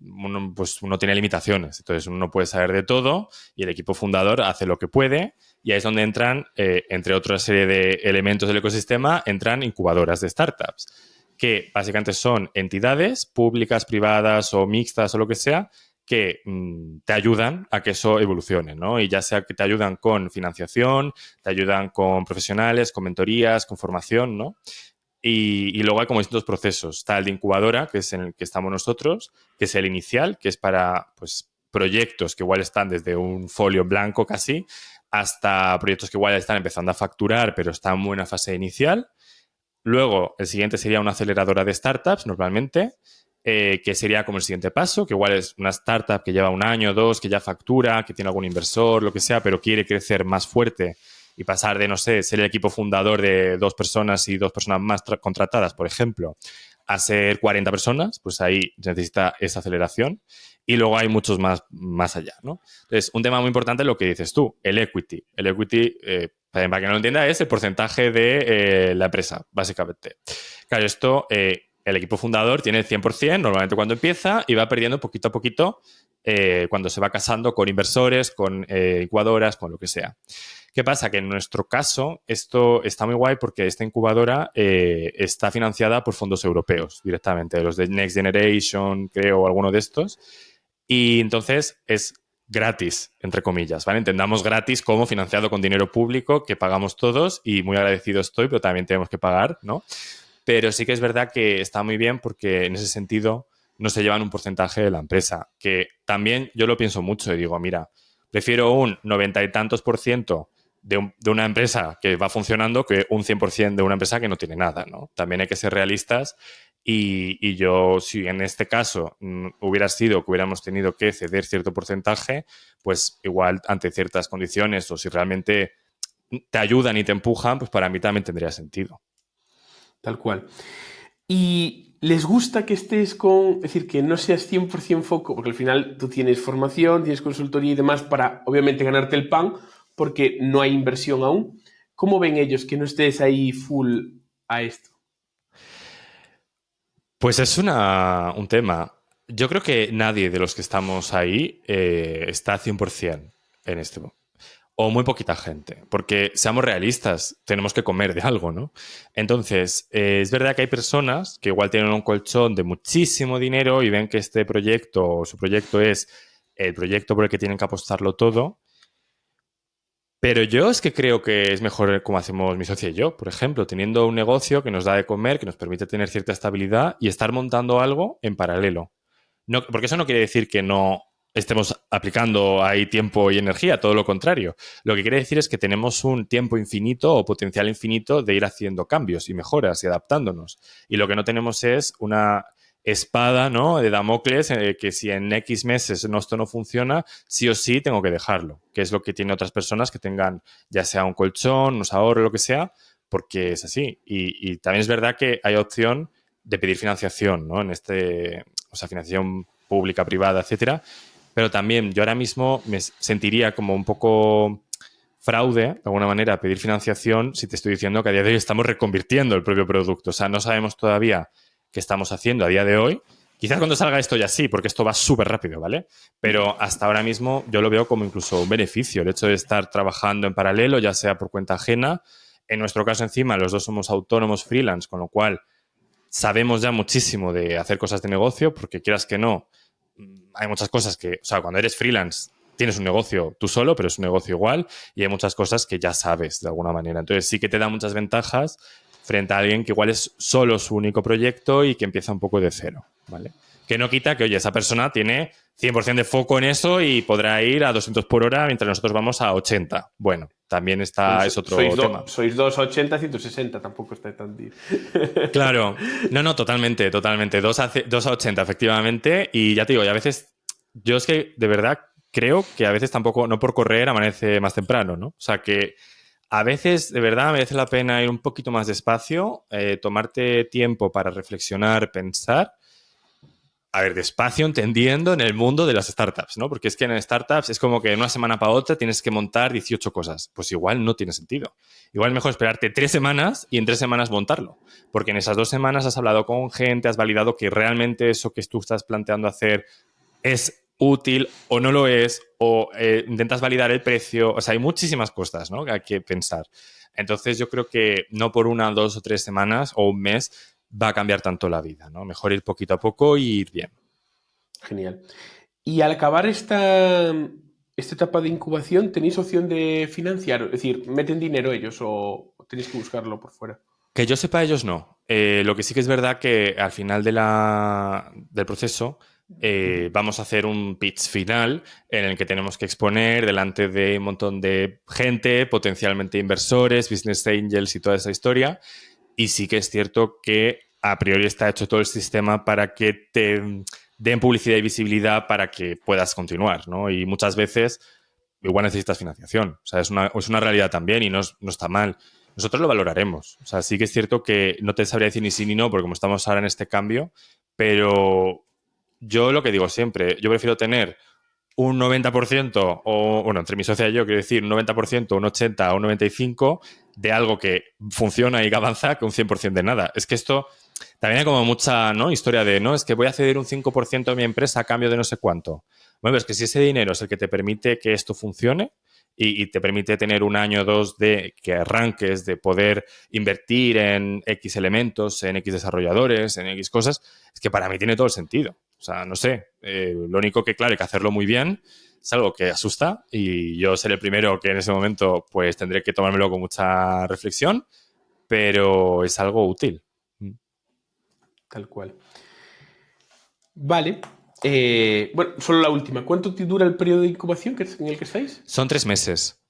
uno tiene limitaciones, entonces uno no puede saber de todo y el equipo fundador hace lo que puede y ahí es donde entran, entre otra serie de elementos del ecosistema, entran incubadoras de startups, que básicamente son entidades públicas, privadas o mixtas o lo que sea, que te ayudan a que eso evolucione, ¿no? Y ya sea que te ayudan con financiación, te ayudan con profesionales, con mentorías, con formación, ¿no? Y luego hay como distintos procesos. Está el de incubadora, que es en el que estamos nosotros, que es el inicial, que es para pues, proyectos que igual están desde un folio blanco casi, hasta proyectos que igual están empezando a facturar, pero están en buena fase inicial. Luego, el siguiente sería una aceleradora de startups, normalmente, que sería como el siguiente paso, que igual es una startup que lleva un año o dos, que ya factura, que tiene algún inversor, lo que sea, pero quiere crecer más fuerte y pasar de, no sé, ser el equipo fundador de 2 personas y 2 personas más contratadas, por ejemplo, a ser 40 personas, pues ahí necesita esa aceleración. Y luego hay muchos más allá, ¿no? Entonces, un tema muy importante es lo que dices tú, el equity. El equity, para que no lo entienda, es el porcentaje de la empresa, básicamente. Claro, esto, el equipo fundador tiene el 100% normalmente cuando empieza y va perdiendo poquito a poquito cuando se va casando con inversores, con incubadoras, con lo que sea. ¿Qué pasa? Que en nuestro caso esto está muy guay porque esta incubadora está financiada por fondos europeos directamente, los de Next Generation, creo, o alguno de estos. Y entonces es gratis, entre comillas, ¿vale? Entendamos gratis como financiado con dinero público que pagamos todos y muy agradecido estoy, pero también tenemos que pagar, ¿no? Pero sí que es verdad que está muy bien porque en ese sentido no se llevan un porcentaje de la empresa, que también yo lo pienso mucho y digo, mira, prefiero un 90 y tantos por ciento de una empresa que va funcionando que un 100% de una empresa que no tiene nada, ¿no? También hay que ser realistas y yo, si en este caso hubiera sido que hubiéramos tenido que ceder cierto porcentaje, pues igual ante ciertas condiciones o si realmente te ayudan y te empujan, pues para mí también tendría sentido. Tal cual. Y les gusta que estés con, es decir, que no seas 100% foco, porque al final tú tienes formación, tienes consultoría y demás para, obviamente, ganarte el pan, porque no hay inversión aún. ¿Cómo ven ellos que no estés ahí full a esto? Pues es un tema. Yo creo que nadie de los que estamos ahí está 100% en este. O muy poquita gente, porque seamos realistas, tenemos que comer de algo, ¿no? Entonces, es verdad que hay personas que igual tienen un colchón de muchísimo dinero y ven que este proyecto o su proyecto es el proyecto por el que tienen que apostarlo todo. Pero yo es que creo que es mejor como hacemos mi socia y yo, por ejemplo, teniendo un negocio que nos da de comer, que nos permite tener cierta estabilidad y estar montando algo en paralelo. No, porque eso no quiere decir que no estemos aplicando ahí tiempo y energía, todo lo contrario. Lo que quiere decir es que tenemos un tiempo infinito o potencial infinito de ir haciendo cambios y mejoras y adaptándonos. Y lo que no tenemos es una espada, ¿no?, de Damocles, que si en X meses esto no funciona, sí o sí tengo que dejarlo, que es lo que tienen otras personas que tengan ya sea un colchón, unos ahorros, lo que sea, porque es así. Y también es verdad que hay opción de pedir financiación, ¿no? En o sea, financiación pública, privada, etcétera. Pero también yo ahora mismo me sentiría como un poco fraude, de alguna manera, pedir financiación si te estoy diciendo que a día de hoy estamos reconvirtiendo el propio producto. O sea, no sabemos todavía qué estamos haciendo a día de hoy. Quizás cuando salga esto ya sí, porque esto va súper rápido, ¿vale? Pero hasta ahora mismo yo lo veo como incluso un beneficio, el hecho de estar trabajando en paralelo, ya sea por cuenta ajena. En nuestro caso, encima, los dos somos autónomos freelance, con lo cual sabemos ya muchísimo de hacer cosas de negocio, porque quieras que no, hay muchas cosas que, o sea, cuando eres freelance tienes un negocio tú solo, pero es un negocio igual, y hay muchas cosas que ya sabes de alguna manera. Entonces sí que te da muchas ventajas frente a alguien que igual es solo su único proyecto y que empieza un poco de cero, ¿vale? Que no quita que, oye, esa persona tiene 100% de foco en eso y podrá ir a 200 por hora mientras nosotros vamos a 80. Bueno, también es otro tema. Sois 2 a 80, 160, tampoco está tan Claro, no, totalmente, totalmente. 2 a 80, efectivamente. Y ya te digo, y a veces, yo es que de verdad creo que a veces tampoco, no por correr, amanece más temprano, ¿no? O sea que a veces, de verdad, merece la pena ir un poquito más despacio, tomarte tiempo para reflexionar, pensar. A ver, despacio, entendiendo en el mundo de las startups, ¿no? Porque es que en startups es como que de una semana para otra tienes que montar 18 cosas. Pues igual no tiene sentido. Igual es mejor esperarte 3 semanas y en 3 semanas montarlo. Porque en esas 2 semanas has hablado con gente, has validado que realmente eso que tú estás planteando hacer es útil o no lo es, o intentas validar el precio. O sea, hay muchísimas cosas, ¿no?, que hay que pensar. Entonces yo creo que no por 1, 2 o 3 semanas o un mes va a cambiar tanto la vida, ¿no? Mejor ir poquito a poco y ir bien. Genial. Y al acabar esta etapa de incubación, ¿tenéis opción de financiar? Es decir, ¿meten dinero ellos o tenéis que buscarlo por fuera? Que yo sepa, ellos no. Lo que sí que es verdad que al final del proceso vamos a hacer un pitch final en el que tenemos que exponer delante de un montón de gente, potencialmente inversores, business angels y toda esa historia. Y sí que es cierto que a priori está hecho todo el sistema para que te den publicidad y visibilidad para que puedas continuar, ¿no? Y muchas veces igual necesitas financiación. O sea, es una realidad también y no está mal. Nosotros lo valoraremos. O sea, sí que es cierto que no te sabría decir ni sí ni no, porque como estamos ahora en este cambio, pero yo lo que digo siempre, yo prefiero tener un 90% o, bueno, entre mi socia y yo, quiero decir, un 90%, un 80% o un 95% de algo que funciona y que avanza que un 100% de nada. Es que esto también hay como mucha, ¿no?, historia de, no, es que voy a ceder un 5% de mi empresa a cambio de no sé cuánto. Bueno, pero es que si ese dinero es el que te permite que esto funcione y te permite tener un año o dos de que arranques, de poder invertir en X elementos, en X desarrolladores, en X cosas, es que para mí tiene todo el sentido. O sea, no sé, lo único que, claro, hay que hacerlo muy bien, es algo que asusta y yo seré el primero que en ese momento pues tendré que tomármelo con mucha reflexión, pero es algo útil. Tal cual. Vale. Bueno, solo la última. ¿Cuánto te dura el periodo de incubación en el que estáis? Son 3 meses.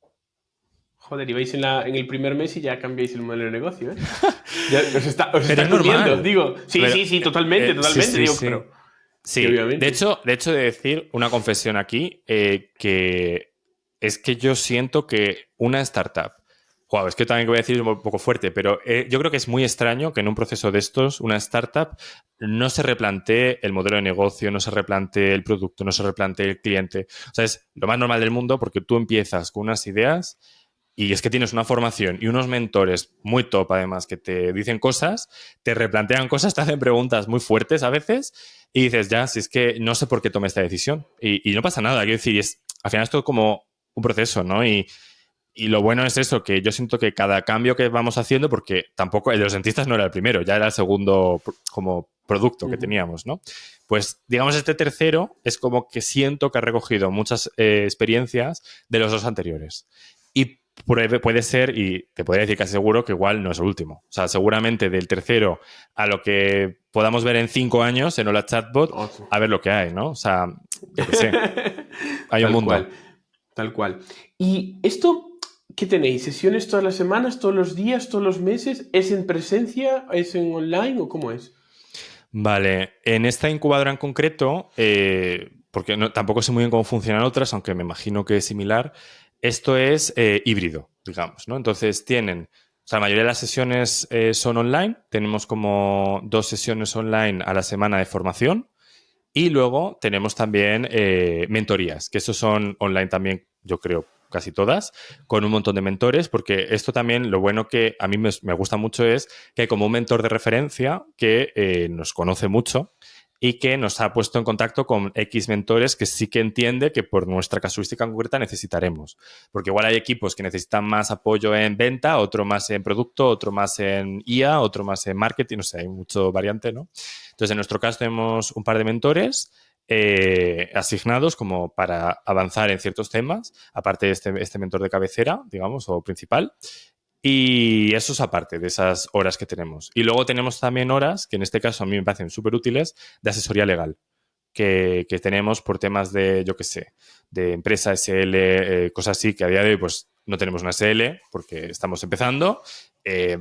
Joder, ibais en el primer mes y ya cambiáis el modelo de negocio, ¿eh? Ya os está Pero es comiendo, normal. digo. Sí, Pero, sí, totalmente, sí, totalmente. sí, Digo, sí. pero. Sí, Sí, obviamente. de hecho de decir una confesión aquí, que es que yo siento que una startup, wow, es que también que voy a decir es un poco fuerte, pero yo creo que es muy extraño que en un proceso de estos, una startup no se replantee el modelo de negocio, no se replantee el producto, no se replantee el cliente. O sea, es lo más normal del mundo porque tú empiezas con unas ideas y es que tienes una formación y unos mentores muy top, además, que te dicen cosas, te replantean cosas, te hacen preguntas muy fuertes a veces y dices, ya, si es que no sé por qué tomé esta decisión. Y no pasa nada, quiero decir, al final esto es como un proceso, ¿no? Y lo bueno es eso, que yo siento que cada cambio que vamos haciendo, porque tampoco el de los dentistas no era el primero, ya era el segundo como producto que teníamos, ¿no? Pues digamos este tercero es como que siento que ha recogido muchas experiencias de los dos anteriores. Y puede ser, y te podría decir casi seguro, que igual no es el último. O sea, seguramente del tercero a lo que podamos ver en 5 años en Hola Chatbot, Ojo. a ver lo que hay, ¿no? O sea, yo qué sé, hay un Tal mundo. cual. Tal cual. ¿Y esto qué tenéis? ¿Sesiones todas las semanas, todos los días, todos los meses? ¿Es en presencia? ¿Es en online o cómo es? Vale, en esta incubadora en concreto, porque tampoco sé muy bien cómo funcionan otras, aunque me imagino que es similar, esto es híbrido, digamos, ¿no? Entonces tienen, o sea, la mayoría de las sesiones son online, tenemos como 2 sesiones online a la semana de formación y luego tenemos también mentorías, que esos son online también, yo creo, casi todas, con un montón de mentores, porque esto también, lo bueno que a mí me gusta mucho es que hay como un mentor de referencia que nos conoce mucho y que nos ha puesto en contacto con X mentores que sí que entiende que por nuestra casuística concreta necesitaremos. Porque igual hay equipos que necesitan más apoyo en venta, otro más en producto, otro más en IA, otro más en marketing, no sé, hay mucho variante, ¿no? Entonces, en nuestro caso tenemos un par de mentores asignados como para avanzar en ciertos temas, aparte de este mentor de cabecera, digamos, o principal. Y eso es aparte de esas horas que tenemos. Y luego tenemos también horas, que en este caso a mí me parecen súper útiles, de asesoría legal. Que tenemos por temas de, yo qué sé, de empresa SL, cosas así, que a día de hoy pues no tenemos una SL porque estamos empezando.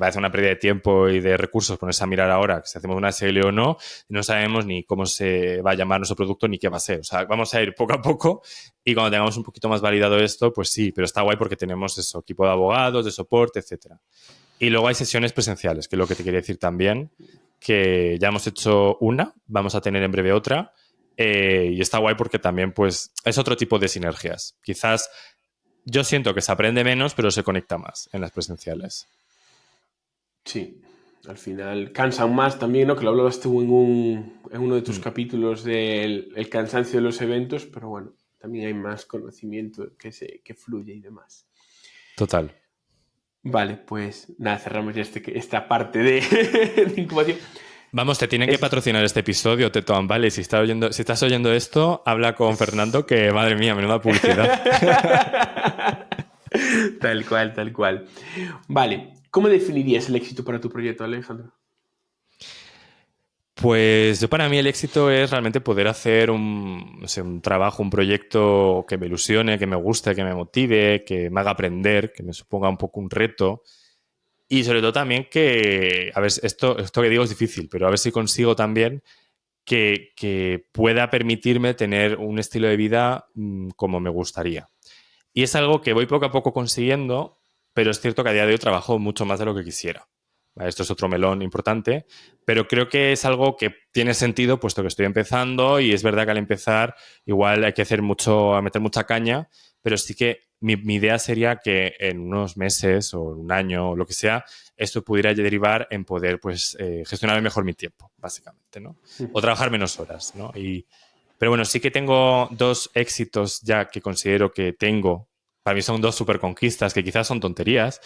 Va a ser una pérdida de tiempo y de recursos ponerse a mirar ahora si hacemos una SL o no. No sabemos ni cómo se va a llamar nuestro producto ni qué va a ser. O sea, vamos a ir poco a poco y cuando tengamos un poquito más validado esto, pues sí, pero está guay porque tenemos eso, equipo de abogados, de soporte, etcétera. Y luego hay sesiones presenciales, que es lo que te quería decir también, que ya hemos hecho una, vamos a tener en breve otra. Y está guay porque también pues es otro tipo de sinergias. Quizás yo siento que se aprende menos, pero se conecta más en las presenciales. Sí, al final cansan más también, ¿no? Que lo hablabas tú en uno de tus capítulos del el cansancio de los eventos, pero bueno, también hay más conocimiento que fluye y demás. Total. Vale, pues nada, cerramos ya esta parte de, de incubación. Vamos, te tienen que Es- patrocinar este episodio, Tetuan, ¿vale? Si estás oyendo esto, habla con Fernando, que madre mía, menuda publicidad. Tal cual, tal cual. Vale, ¿cómo definirías el éxito para tu proyecto, Alejandro? Pues yo para mí el éxito es realmente poder hacer no sé, un trabajo, un proyecto que me ilusione, que me guste, que me motive, que me haga aprender, que me suponga un poco un reto. Y sobre todo también que, a ver, esto que digo es difícil, pero a ver si consigo también que pueda permitirme tener un estilo de vida como me gustaría. Y es algo que voy poco a poco consiguiendo, pero es cierto que a día de hoy trabajo mucho más de lo que quisiera. Vale, esto es otro melón importante, pero creo que es algo que tiene sentido puesto que estoy empezando y es verdad que al empezar igual hay que hacer a meter mucha caña, pero sí que mi idea sería que en unos meses o un año o lo que sea, esto pudiera derivar en poder pues gestionar mejor mi tiempo, básicamente, ¿no? O trabajar menos horas, ¿no? Pero bueno, sí que tengo 2 éxitos ya que considero que tengo para mí son dos super conquistas que quizás son tonterías,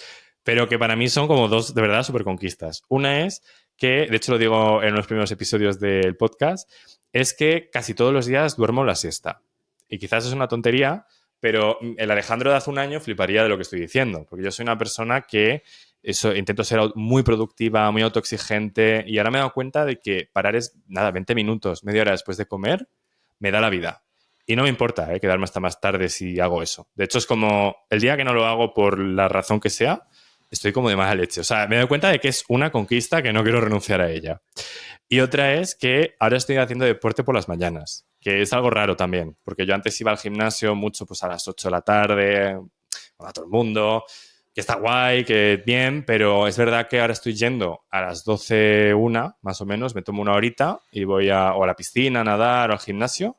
pero que para mí son como dos de verdad super conquistas. Una es que, de hecho lo digo en los primeros episodios del podcast, es que casi todos los días duermo la siesta. Y quizás es una tontería, pero el Alejandro de hace un año fliparía de lo que estoy diciendo, porque yo soy una persona que intento ser muy productiva, muy autoexigente, y ahora me he dado cuenta de que parar es, nada, 20 minutos, media hora después de comer, me da la vida. Y no me importa quedarme hasta más tarde si hago eso. De hecho, es como el día que no lo hago por la razón que sea, estoy como de mala leche. O sea, me doy cuenta de que es una conquista que no quiero renunciar a ella. Y otra es que ahora estoy haciendo deporte por las mañanas, que es algo raro también, porque yo antes iba al gimnasio mucho pues a las 8 de la tarde, a todo el mundo, que está guay, que bien, pero es verdad que ahora estoy yendo a las 12, una, más o menos, me tomo una horita y voy o a la piscina, a nadar o al gimnasio.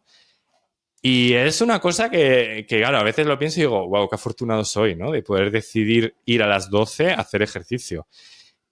Y es una cosa claro, a veces lo pienso y digo, wow, qué afortunado soy, ¿no? De poder decidir ir a las 12 a hacer ejercicio.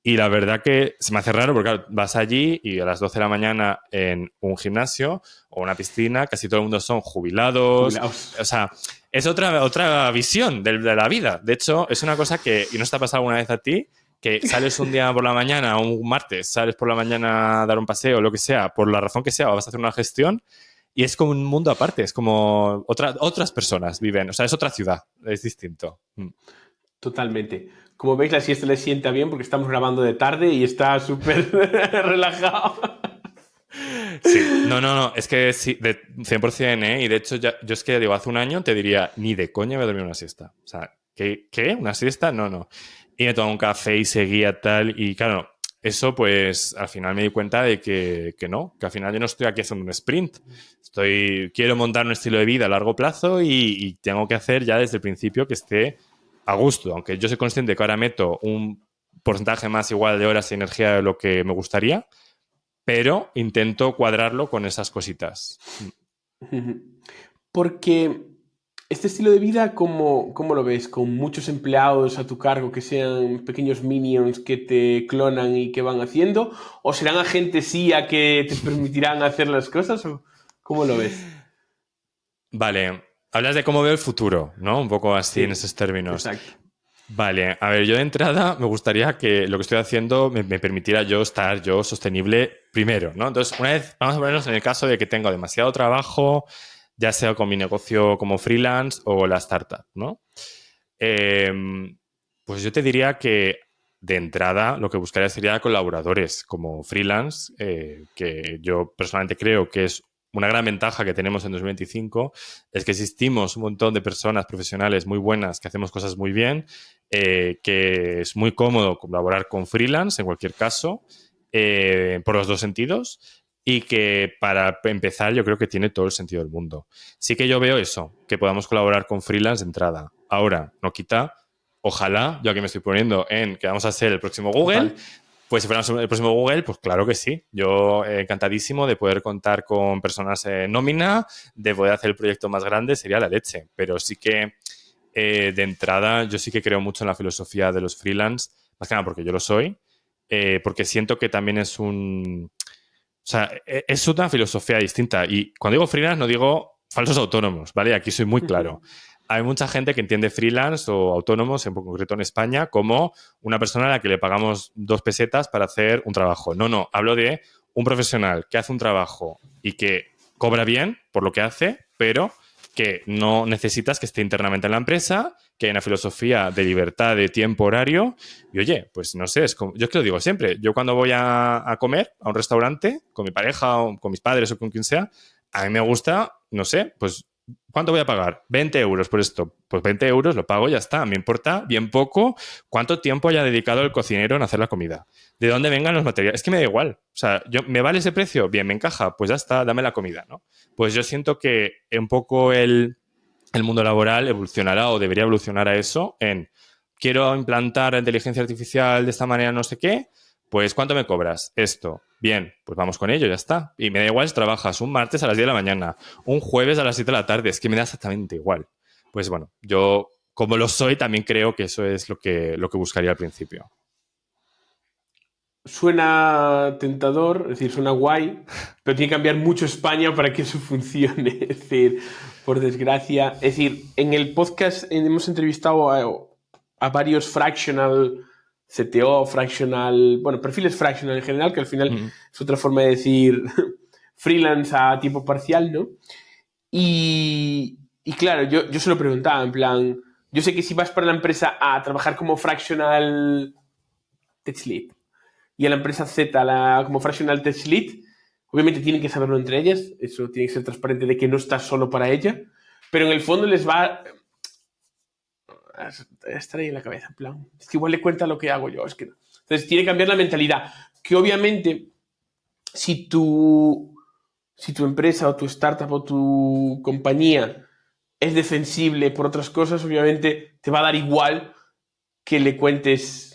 Y la verdad que se me hace raro porque claro, vas allí y a las 12 de la mañana en un gimnasio o una piscina, casi todo el mundo son jubilados. Jubilados. O sea, es otra visión de la vida. De hecho, es una cosa que, y no te ha pasado alguna vez a ti, que sales un día por la mañana o un martes, sales por la mañana a dar un paseo, lo que sea, por la razón que sea, o vas a hacer una gestión y es como un mundo aparte, es como otras personas viven, o sea, es otra ciudad, es distinto. Totalmente. Como veis, la siesta le sienta bien porque estamos grabando de tarde y está súper relajado. Sí, no, es que sí, de 100%, ¿eh? Y de hecho, yo es que digo, hace un año te diría, ni de coña voy a dormir una siesta. O sea, ¿qué? ¿Una siesta? No. Y me tomaba un café y seguía tal, y claro, eso pues al final me di cuenta de que no, que al final yo no estoy aquí haciendo un sprint. Quiero montar un estilo de vida a largo plazo y tengo que hacer ya desde el principio que esté a gusto, aunque yo soy consciente que ahora meto un porcentaje más igual de horas y energía de lo que me gustaría, pero intento cuadrarlo con esas cositas. Porque este estilo de vida, ¿cómo lo ves? ¿Con muchos empleados a tu cargo que sean pequeños minions que te clonan y que van haciendo? ¿O serán agentes CIA que te permitirán hacer las cosas? ¿O cómo lo ves? Vale, hablas de cómo veo el futuro, ¿no? Un poco así en Sí, esos términos. exacto. Vale, a ver, yo de entrada me gustaría que lo que estoy haciendo me permitiera estar yo sostenible primero, ¿no? Entonces, una vez, vamos a ponernos en el caso de que tengo demasiado trabajo, ya sea con mi negocio como freelance o la startup, ¿no? Eh, pues yo te diría que de entrada lo que buscaría sería colaboradores como freelance, que yo personalmente creo que es una gran ventaja que tenemos en 2025, es que existimos un montón de personas profesionales muy buenas que hacemos cosas muy bien, que es muy cómodo colaborar con freelance en cualquier caso, por los dos sentidos, y que para empezar yo creo que tiene todo el sentido del mundo. Sí que yo veo eso, que podamos colaborar con freelance de entrada. Ahora, no quita, ojalá, yo aquí me estoy poniendo en que vamos a ser el próximo Google, Total. pues si fuéramos el próximo Google, pues claro que sí. Yo encantadísimo de poder contar con personas en nómina, de poder hacer el proyecto más grande, sería la leche. Pero sí que de entrada yo sí que creo mucho en la filosofía de los freelance, más que nada porque yo lo soy, porque siento que también es o sea, es una filosofía distinta. Y cuando digo freelance no digo falsos autónomos, ¿vale? Aquí soy muy claro. Hay mucha gente que entiende freelance o autónomos, en concreto en España, como una persona a la que le pagamos 2 pesetas para hacer un trabajo. No, hablo de un profesional que hace un trabajo y que cobra bien por lo que hace, pero que no necesitas que esté internamente en la empresa, que hay una filosofía de libertad de tiempo horario. Y oye, pues no sé, yo es que lo digo siempre. Yo cuando voy a comer a un restaurante con mi pareja o con mis padres o con quien sea, a mí me gusta, no sé, pues ¿cuánto voy a pagar? 20 euros por esto. Pues 20 euros lo pago y ya está. Me importa bien poco cuánto tiempo haya dedicado el cocinero en hacer la comida. De dónde vengan los materiales. Es que me da igual. O sea, ¿me vale ese precio? Bien, me encaja. Pues ya está, dame la comida, ¿no? Pues yo siento que un poco el mundo laboral evolucionará o debería evolucionar a eso en quiero implantar la inteligencia artificial de esta manera, no sé qué, pues ¿cuánto me cobras? Esto. Bien, pues vamos con ello, ya está. Y me da igual si trabajas un martes a las 10 de la mañana, un jueves a las 7 de la tarde, es que me da exactamente igual. Pues bueno, yo como lo soy también creo que eso es lo que buscaría al principio. suena tentador, es decir, suena guay, pero tiene que cambiar mucho España para que eso funcione. Es decir, por desgracia. Es decir, en el podcast hemos entrevistado a varios fractional CTO, fractional, bueno, perfiles fractional en general, que al final es otra forma de decir freelance a tiempo parcial, ¿no? Y claro, yo se lo preguntaba, en plan, yo sé que si vas para la empresa A a trabajar como fractional tech lead y a la empresa Z como fractional tech lead, obviamente tienen que saberlo entre ellas, eso tiene que ser transparente de que no estás solo para ella, pero en el fondo les va a estar ahí en la cabeza, en plan, es que igual le cuenta lo que hago yo, es que no. Entonces tiene que cambiar la mentalidad, que obviamente si tu empresa o tu startup o tu compañía es defensible por otras cosas, obviamente te va a dar igual que le cuentes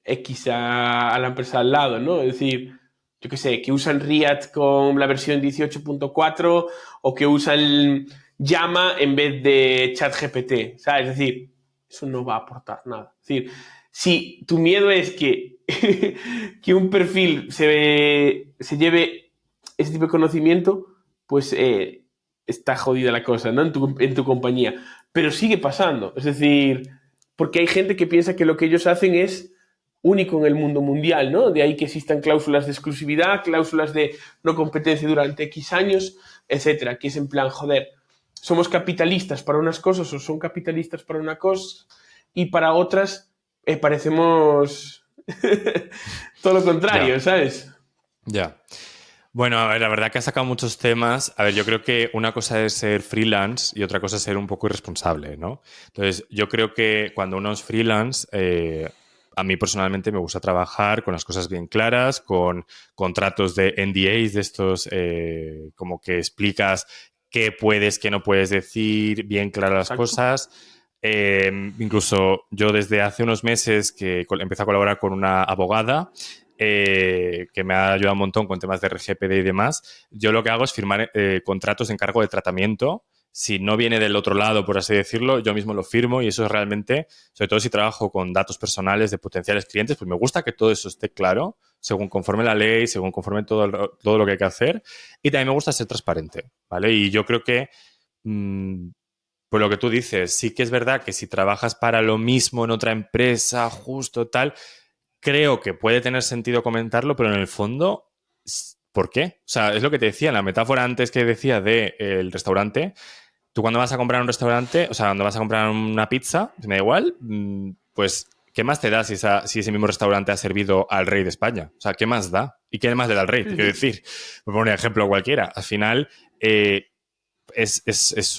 X a la empresa al lado, ¿no? Es decir, yo qué sé, que usan React con la versión 18.4 o que usan Llama en vez de ChatGPT, ¿sabes? Es decir, eso no va a aportar nada. Es decir, si tu miedo es que, que un perfil se lleve ese tipo de conocimiento, pues está jodida la cosa, ¿no? En tu compañía. Pero sigue pasando. Es decir, porque hay gente que piensa que lo que ellos hacen es único en el mundo mundial, ¿no? De ahí que existan cláusulas de exclusividad, cláusulas de no competencia durante X años, etcétera. Que es en plan, joder, somos capitalistas para unas cosas o son capitalistas para una cosa y para otras parecemos todo lo contrario, Ya, ¿sabes? ya. Bueno, a ver, la verdad que has sacado muchos temas. A ver, yo creo que una cosa es ser freelance y otra cosa es ser un poco irresponsable, ¿no? Entonces, yo creo que cuando uno es freelance, a mí personalmente me gusta trabajar con las cosas bien claras, con contratos de NDAs, de estos, como que explicas qué puedes, qué no puedes decir, bien claras las Exacto. cosas. Incluso yo desde hace unos meses que empecé a colaborar con una abogada que me ha ayudado un montón con temas de RGPD y demás, yo lo que hago es firmar contratos de encargo de tratamiento. Si no viene del otro lado, por así decirlo, yo mismo lo firmo y eso es realmente, sobre todo si trabajo con datos personales de potenciales clientes, pues me gusta que todo eso esté claro, según conforme la ley, según conforme todo lo que hay que hacer. Y también me gusta ser transparente, ¿vale? Y yo creo que pues lo que tú dices, sí que es verdad que si trabajas para lo mismo en otra empresa, justo tal, creo que puede tener sentido comentarlo, pero en el fondo, ¿por qué? O sea, es lo que te decía, en la metáfora antes que decía del restaurante, tú cuando vas a comprar un restaurante, o sea, cuando vas a comprar una pizza, me da igual, pues, ¿qué más te da si ese mismo restaurante ha servido al rey de España? O sea, ¿qué más da? ¿Y qué más le da al rey? Te Sí, quiero sí. decir, por poner un ejemplo cualquiera. Al final, es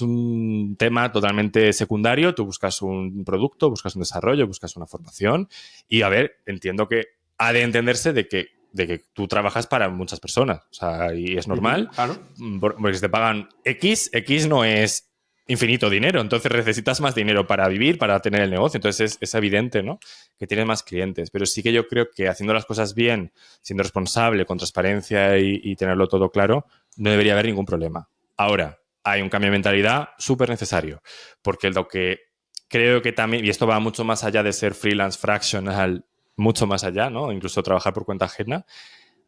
un tema totalmente secundario. Tú buscas un producto, buscas un desarrollo, buscas una formación y, a ver, entiendo que ha de entenderse de que tú trabajas para muchas personas. O sea, y es normal, Claro. porque si te pagan X no es infinito dinero. Entonces necesitas más dinero para vivir, para tener el negocio. Entonces es evidente, ¿no? Que tienes más clientes. Pero sí que yo creo que haciendo las cosas bien, siendo responsable, con transparencia y tenerlo todo claro, no debería haber ningún problema. Ahora, hay un cambio de mentalidad súper necesario, porque lo que creo que también, y esto va mucho más allá de ser freelance fractional, mucho más allá, ¿no? Incluso trabajar por cuenta ajena,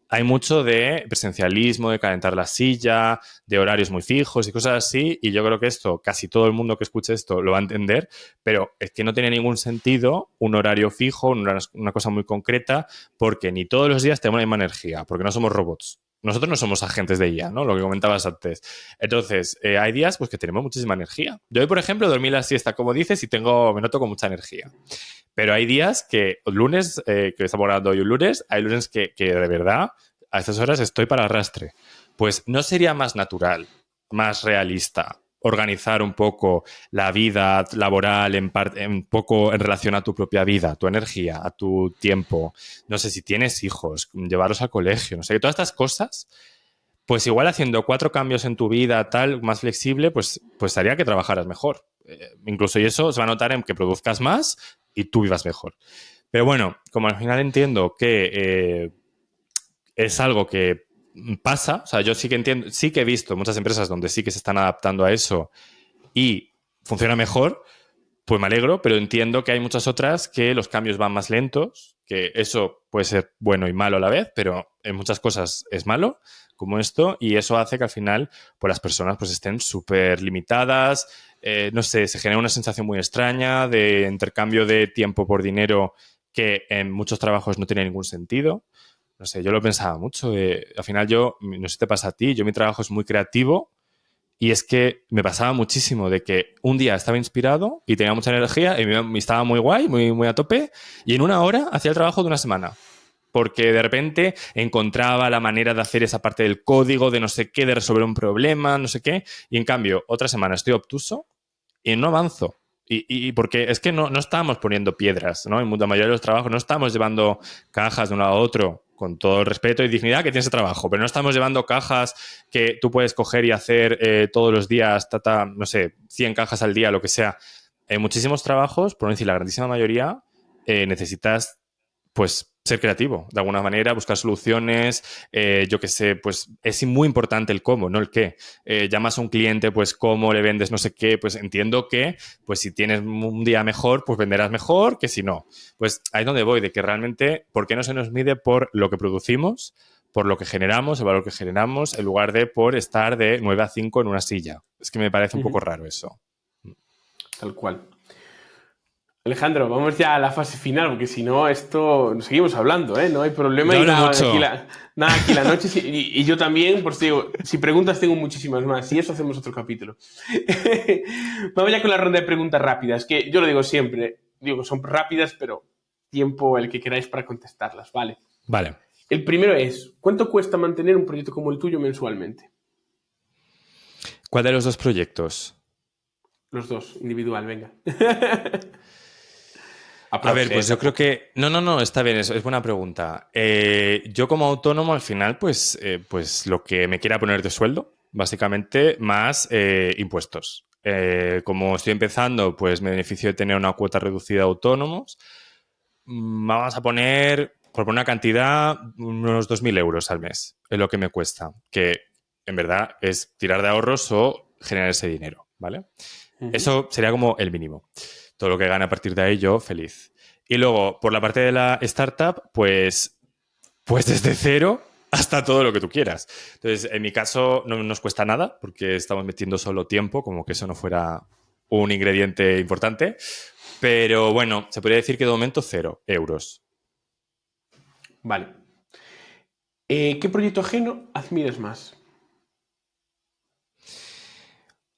hay mucho de presencialismo, de calentar la silla, de horarios muy fijos y cosas así, y yo creo que esto, casi todo el mundo que escuche esto lo va a entender, pero es que no tiene ningún sentido un horario fijo, una cosa muy concreta, porque ni todos los días tenemos la misma energía, porque no somos robots. Nosotros no somos agentes de IA, ¿no? Lo que comentabas antes. Entonces, hay días pues, que tenemos muchísima energía. Yo hoy, por ejemplo, dormí la siesta, como dices, y me noto con mucha energía. Pero hay días que, lunes, que estamos hablando hoy un lunes, hay lunes que de verdad a estas horas estoy para arrastre. Pues ¿no sería más natural, más realista, organizar un poco la vida laboral un poco en relación a tu propia vida, tu energía, a tu tiempo? No sé si tienes hijos, llevarlos al colegio, no sé, todas estas cosas. Pues igual haciendo 4 cambios en tu vida tal, más flexible, pues haría que trabajaras mejor. Incluso y eso se va a notar en que produzcas más y tú vivas mejor. Pero bueno, como al final entiendo que es algo que pasa, o sea, yo sí que entiendo, sí que he visto muchas empresas donde sí que se están adaptando a eso y funciona mejor, pues me alegro, pero entiendo que hay muchas otras que los cambios van más lentos, que eso puede ser bueno y malo a la vez, pero en muchas cosas es malo, como esto, y eso hace que al final pues las personas pues estén súper limitadas, no sé, se genera una sensación muy extraña de intercambio de tiempo por dinero que en muchos trabajos no tiene ningún sentido. No sé, yo lo pensaba mucho. Al final yo, no sé si te pasa a ti, yo mi trabajo es muy creativo y es que me pasaba muchísimo de que un día estaba inspirado y tenía mucha energía y me estaba muy guay, muy, muy a tope, y en una hora hacía el trabajo de una semana. Porque de repente encontraba la manera de hacer esa parte del código, de no sé qué, de resolver un problema, no sé qué, y en cambio, otra semana estoy obtuso y no avanzo. Y porque es que no estábamos poniendo piedras, ¿no? En la mayoría de los trabajos no estamos llevando cajas de uno a otro con todo el respeto y dignidad que tiene ese trabajo, pero no estamos llevando cajas que tú puedes coger y hacer todos los días, no sé, 100 cajas al día, lo que sea. En muchísimos trabajos, por no decir la grandísima mayoría, necesitas pues ser creativo, de alguna manera, buscar soluciones, yo qué sé, pues es muy importante el cómo, no el qué. Llamas a un cliente, pues cómo le vendes no sé qué, pues entiendo que, pues si tienes un día mejor, pues venderás mejor que si no. Pues ahí es donde voy, de que realmente, ¿por qué no se nos mide por lo que producimos, por lo que generamos, el valor que generamos, en lugar de por estar de 9 a 5 en una silla? Es que me parece un poco raro eso. Tal cual. Alejandro, vamos ya a la fase final, porque si no, esto seguimos hablando, ¿eh? No hay problema Yo y hablo nada, mucho. nada aquí la noche. Y yo también, por si digo, si preguntas tengo muchísimas más. Y eso hacemos otro capítulo. Vamos ya con la ronda de preguntas rápidas, que yo lo digo siempre. Digo, son rápidas, pero tiempo el que queráis para contestarlas, ¿vale? Vale. El primero es, ¿cuánto cuesta mantener un proyecto como el tuyo mensualmente? ¿Cuál de los dos proyectos? Los dos, individual, venga. A ver, Aprox, pues yo creo tampoco. que... No, está bien, es buena pregunta. Yo como autónomo al final, pues lo que me quiera poner de sueldo, básicamente, más impuestos. Como estoy empezando, pues me beneficio de tener una cuota reducida de autónomos. Vamos a poner, por una cantidad, unos 2.000 euros al mes, es lo que me cuesta, que en verdad es tirar de ahorros o generar ese dinero, ¿vale? Ujú. Eso sería como el mínimo. Todo lo que gane a partir de ahí, yo feliz. Y luego, por la parte de la startup, pues desde cero hasta todo lo que tú quieras. Entonces, en mi caso no nos cuesta nada porque estamos metiendo solo tiempo, como que eso no fuera un ingrediente importante. Pero bueno, se podría decir que de momento 0 euros. Vale. ¿Qué proyecto ajeno admiras más?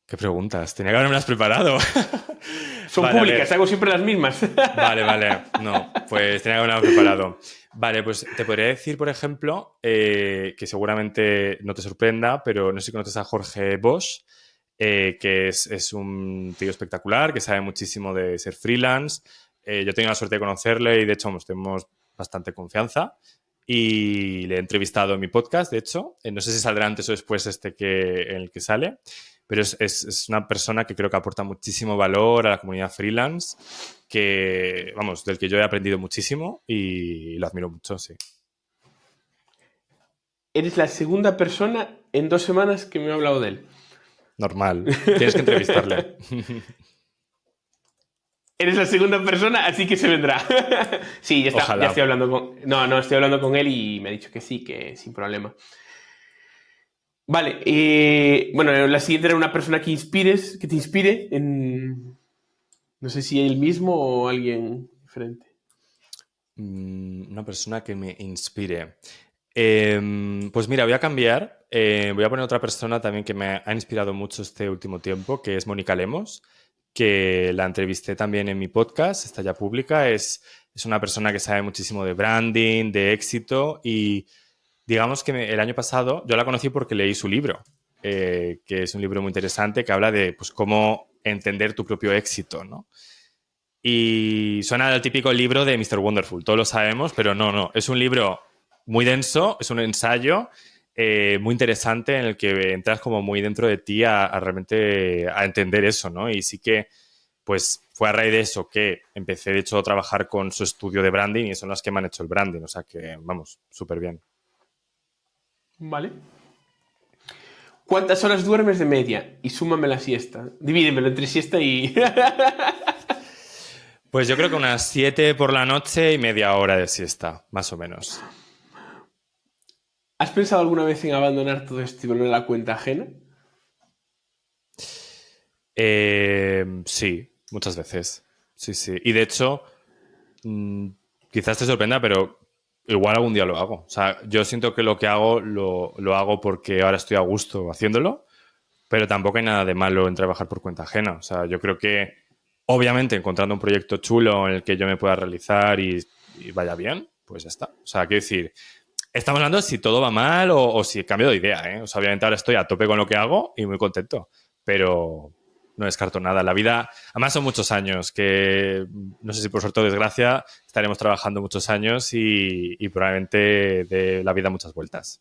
¿Qué preguntas? Tenía que haberme las preparado. Son Vale, a públicas, ver. hago siempre las mismas. Vale. No, pues tenía que haberme preparado. Vale, pues te podría decir, por ejemplo, que seguramente no te sorprenda, pero no sé si conoces a Jorge Bosch, que es un tío espectacular, que sabe muchísimo de ser freelance. Yo tengo la suerte de conocerle y, de hecho, nos tenemos bastante confianza. Y le he entrevistado en mi podcast, de hecho. No sé si saldrá antes o después en el que sale. Pero es una persona que creo que aporta muchísimo valor a la comunidad freelance, que, vamos, del que yo he aprendido muchísimo y lo admiro mucho, sí. Eres la segunda persona en 2 semanas que me ha hablado de él. Normal. Tienes que entrevistarle. Eres la segunda persona, así que se vendrá. Sí, ya está, ya estoy Ojalá. hablando con. No, estoy hablando con él y me ha dicho que sí, que sin problema. Vale, bueno, la siguiente era una persona que te inspire en. No sé si él mismo o alguien diferente. Una persona que me inspire. Pues mira, voy a cambiar. Voy a poner otra persona también que me ha inspirado mucho este último tiempo, que es Mónica Lemos, que la entrevisté también en mi podcast, está ya pública. Es una persona que sabe muchísimo de branding, de éxito y digamos que el año pasado yo la conocí porque leí su libro, que es un libro muy interesante que habla de pues, cómo entender tu propio éxito, ¿no? Y suena al típico libro de Mr. Wonderful, todos lo sabemos, pero no. Es un libro muy denso, es un ensayo muy interesante en el que entras como muy dentro de ti a realmente a entender eso, ¿no? Y sí que, pues, fue a raíz de eso que empecé, de hecho, a trabajar con su estudio de branding y son las que me han hecho el branding, o sea que, vamos, súper bien. Vale. ¿Cuántas horas duermes de media? Y súmame la siesta. Divídemelo entre siesta y. Pues yo creo que unas 7 por la noche y media hora de siesta, más o menos. ¿Has pensado alguna vez en abandonar todo esto y volver a la cuenta ajena? Sí, muchas veces. Sí, sí. Y de hecho, mm, quizás te sorprenda, pero igual algún día lo hago. O sea, yo siento que lo que hago lo hago porque ahora estoy a gusto haciéndolo, pero tampoco hay nada de malo en trabajar por cuenta ajena. O sea, yo creo que, obviamente, encontrando un proyecto chulo en el que yo me pueda realizar y vaya bien, pues ya está. O sea, quiero decir, estamos hablando de si todo va mal o si cambio de idea, ¿eh? O sea, obviamente ahora estoy a tope con lo que hago y muy contento, pero no descarto nada. La vida, además son muchos años que, no sé si por suerte o desgracia, estaremos trabajando muchos años y probablemente de la vida muchas vueltas.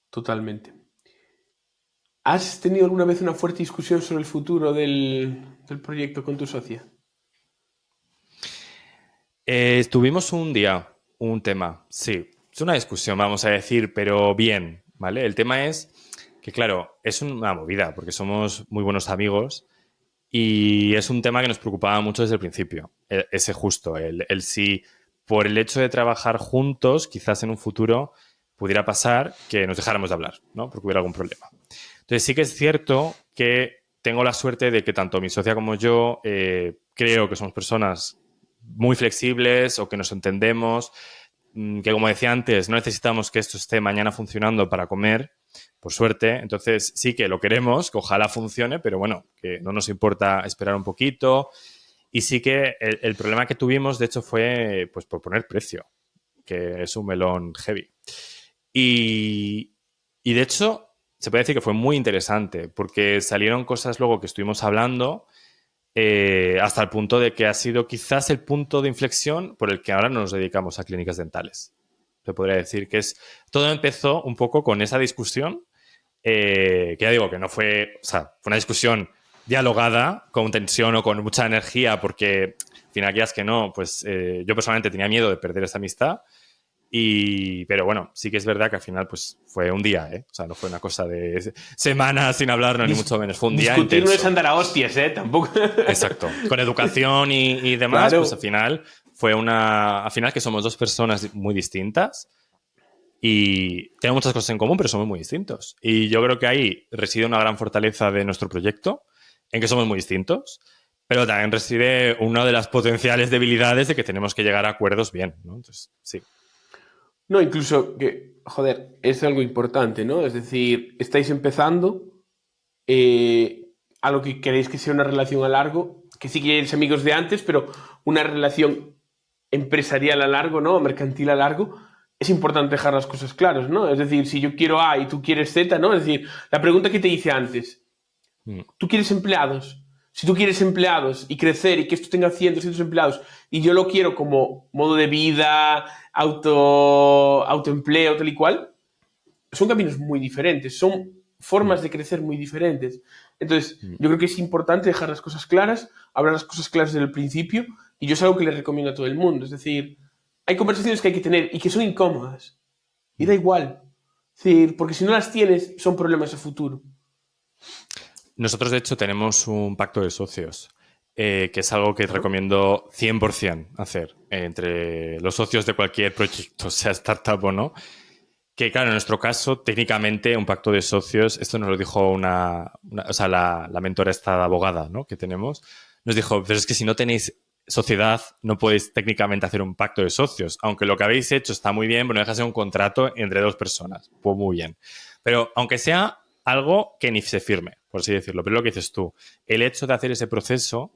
Totalmente. ¿Has tenido alguna vez una fuerte discusión sobre el futuro del proyecto con tu socia? Tuvimos un día, un tema, sí. Es una discusión, vamos a decir, pero bien, ¿vale? El tema es que, claro, es una movida, porque somos muy buenos amigos y es un tema que nos preocupaba mucho desde el principio. Ese justo, el si por el hecho de trabajar juntos, quizás en un futuro pudiera pasar que nos dejáramos de hablar, ¿no? Porque hubiera algún problema. Entonces sí que es cierto que tengo la suerte de que tanto mi socia como yo creo que somos personas muy flexibles o que nos entendemos, que como decía antes, no necesitamos que esto esté mañana funcionando para comer, por suerte. Entonces sí que lo queremos, que ojalá funcione, pero bueno, que no nos importa esperar un poquito. Y sí que el problema que tuvimos, de hecho, fue pues por poner precio, que es un melón heavy. Y, y de hecho, se puede decir que fue muy interesante, porque salieron cosas luego que estuvimos hablando hasta el punto de que ha sido quizás el punto de inflexión por el que ahora nos dedicamos a clínicas dentales. Se podría decir que es todo empezó un poco con esa discusión, que ya digo que no fue, o sea, fue una discusión dialogada, con tensión o con mucha energía, porque al final, quieras que no, pues yo personalmente tenía miedo de perder esa amistad. Pero bueno, sí que es verdad que al final pues fue un día, ¿eh? O sea, no fue una cosa de semanas sin hablarnos, ni mucho menos. Fue un día Discutir no es intenso. andar a hostias, ¿eh? Tampoco. Exacto. Con educación y demás, pues al Claro. final fue una... Al final que somos dos personas muy distintas y tenemos muchas cosas en común, pero somos muy distintos. Y yo creo que ahí reside una gran fortaleza de nuestro proyecto, en que somos muy distintos, pero también reside una de las potenciales debilidades de que tenemos que llegar a acuerdos bien, ¿no? Entonces, sí. No, incluso que, joder, es algo importante, ¿no? Es decir, estáis empezando algo que queréis que sea una relación a largo, que sí que eres amigos de antes, pero una relación empresarial a largo, ¿no? Mercantil a largo, es importante dejar las cosas claras, ¿no? Es decir, si yo quiero A y tú quieres Z, ¿no? Es decir, la pregunta que te hice antes, Mm. ¿tú quieres empleados? Si tú quieres empleados y crecer y que esto tenga cientos y cientos de empleados y yo lo quiero como modo de vida, autoempleo, tal y cual, son caminos muy diferentes, son Mm. formas de crecer muy diferentes. Entonces, Mm. yo creo que es importante dejar las cosas claras, hablar las cosas claras desde el principio, y yo es algo que le recomiendo a todo el mundo. Es decir, hay conversaciones que hay que tener y que son incómodas, y da Mm. igual. Es decir, porque si no las tienes, son problemas a futuro. Nosotros, de hecho, tenemos un pacto de socios, que es algo que Claro. recomiendo 100% hacer entre los socios de cualquier proyecto, sea startup o no. Que, claro, en nuestro caso, técnicamente, un pacto de socios, esto nos lo dijo o sea, la mentora esta abogada, ¿no? Que tenemos, nos dijo, pero es que si no tenéis sociedad, no podéis técnicamente hacer un pacto de socios. Aunque lo que habéis hecho está muy bien, pero no deja de ser un contrato entre dos personas. Pues muy bien. Pero aunque sea algo que ni se firme, por así decirlo, pero es lo que dices tú, el hecho de hacer ese proceso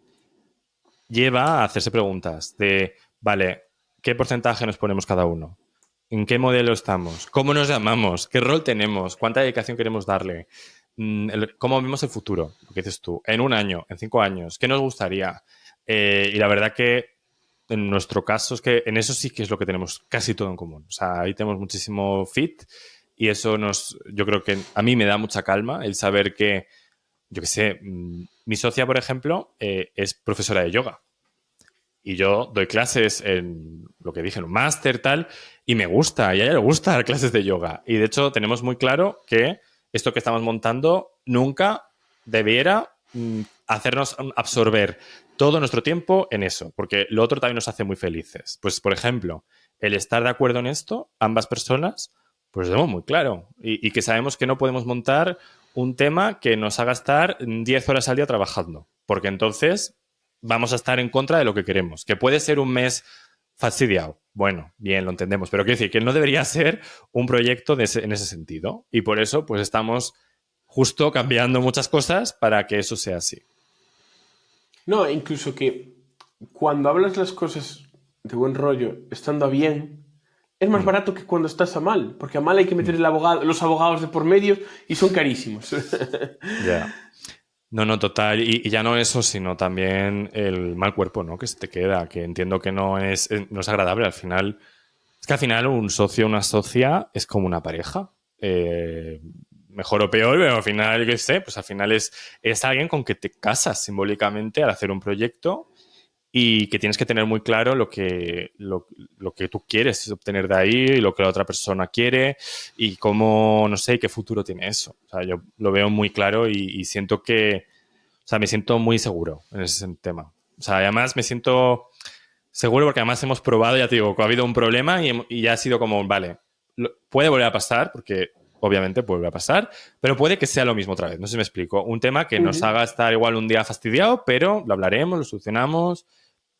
lleva a hacerse preguntas de, vale, ¿qué porcentaje nos ponemos cada uno? ¿En qué modelo estamos? ¿Cómo nos llamamos? ¿Qué rol tenemos? ¿Cuánta dedicación queremos darle? ¿Cómo vemos el futuro? Lo que dices tú, en un año, en 5 años, ¿qué nos gustaría? Y la verdad que en nuestro caso es que en eso sí que es lo que tenemos casi todo en común. O sea, ahí tenemos muchísimo fit y eso yo creo que a mí me da mucha calma el saber que, yo qué sé, mi socia, por ejemplo, es profesora de yoga. Y yo doy clases en lo que dije, en un máster, tal, y me gusta, y a ella le gusta dar clases de yoga. Y de hecho, tenemos muy claro que esto que estamos montando nunca debiera hacernos absorber todo nuestro tiempo en eso, porque lo otro también nos hace muy felices. Pues, por ejemplo, el estar de acuerdo en esto, ambas personas, pues lo tenemos muy claro. Y que sabemos que no podemos montar un tema que nos haga estar 10 horas al día trabajando, porque entonces vamos a estar en contra de lo que queremos. Que puede ser un mes fastidiado. Bueno, bien, lo entendemos, pero quiero decir que no debería ser un proyecto en ese sentido. Y por eso, pues estamos justo cambiando muchas cosas para que eso sea así. No, incluso que cuando hablas las cosas de buen rollo, estando a bien, es más Mm, barato que cuando estás a mal, porque a mal hay que meter mm. los abogados de por medio y son carísimos. Ya. No, no, total. Y ya no eso, sino también el mal cuerpo, ¿no? Que se te queda, que entiendo que no es agradable. Al final, es que al final un socio o una socia es como una pareja. Mejor o peor, pero al final, qué sé, pues al final es alguien con que te casas simbólicamente al hacer un proyecto y que tienes que tener muy claro lo que tú quieres obtener de ahí y lo que la otra persona quiere y cómo, no sé, qué futuro tiene eso. O sea, yo lo veo muy claro y siento que, o sea, me siento muy seguro en ese tema. O sea, además me siento seguro porque además hemos probado, ya te digo, que ha habido un problema y ya ha sido como, vale, puede volver a pasar porque obviamente puede volver a pasar, pero puede que sea lo mismo otra vez. No sé si me explico. Un tema que nos Ujú. haga estar igual un día fastidiado, pero lo hablaremos, lo solucionamos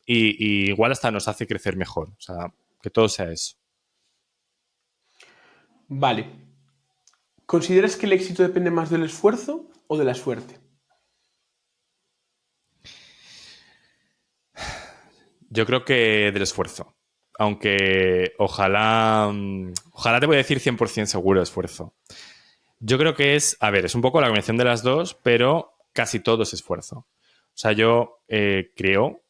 y igual hasta nos hace crecer mejor. O sea, que todo sea eso. Vale. ¿Consideras que el éxito depende más del esfuerzo o de la suerte? Yo creo que del esfuerzo. Aunque ojalá, ojalá te voy a decir 100% seguro esfuerzo. Yo creo que es, a ver, es un poco la combinación de las dos, pero casi todo es esfuerzo. O sea, yo creo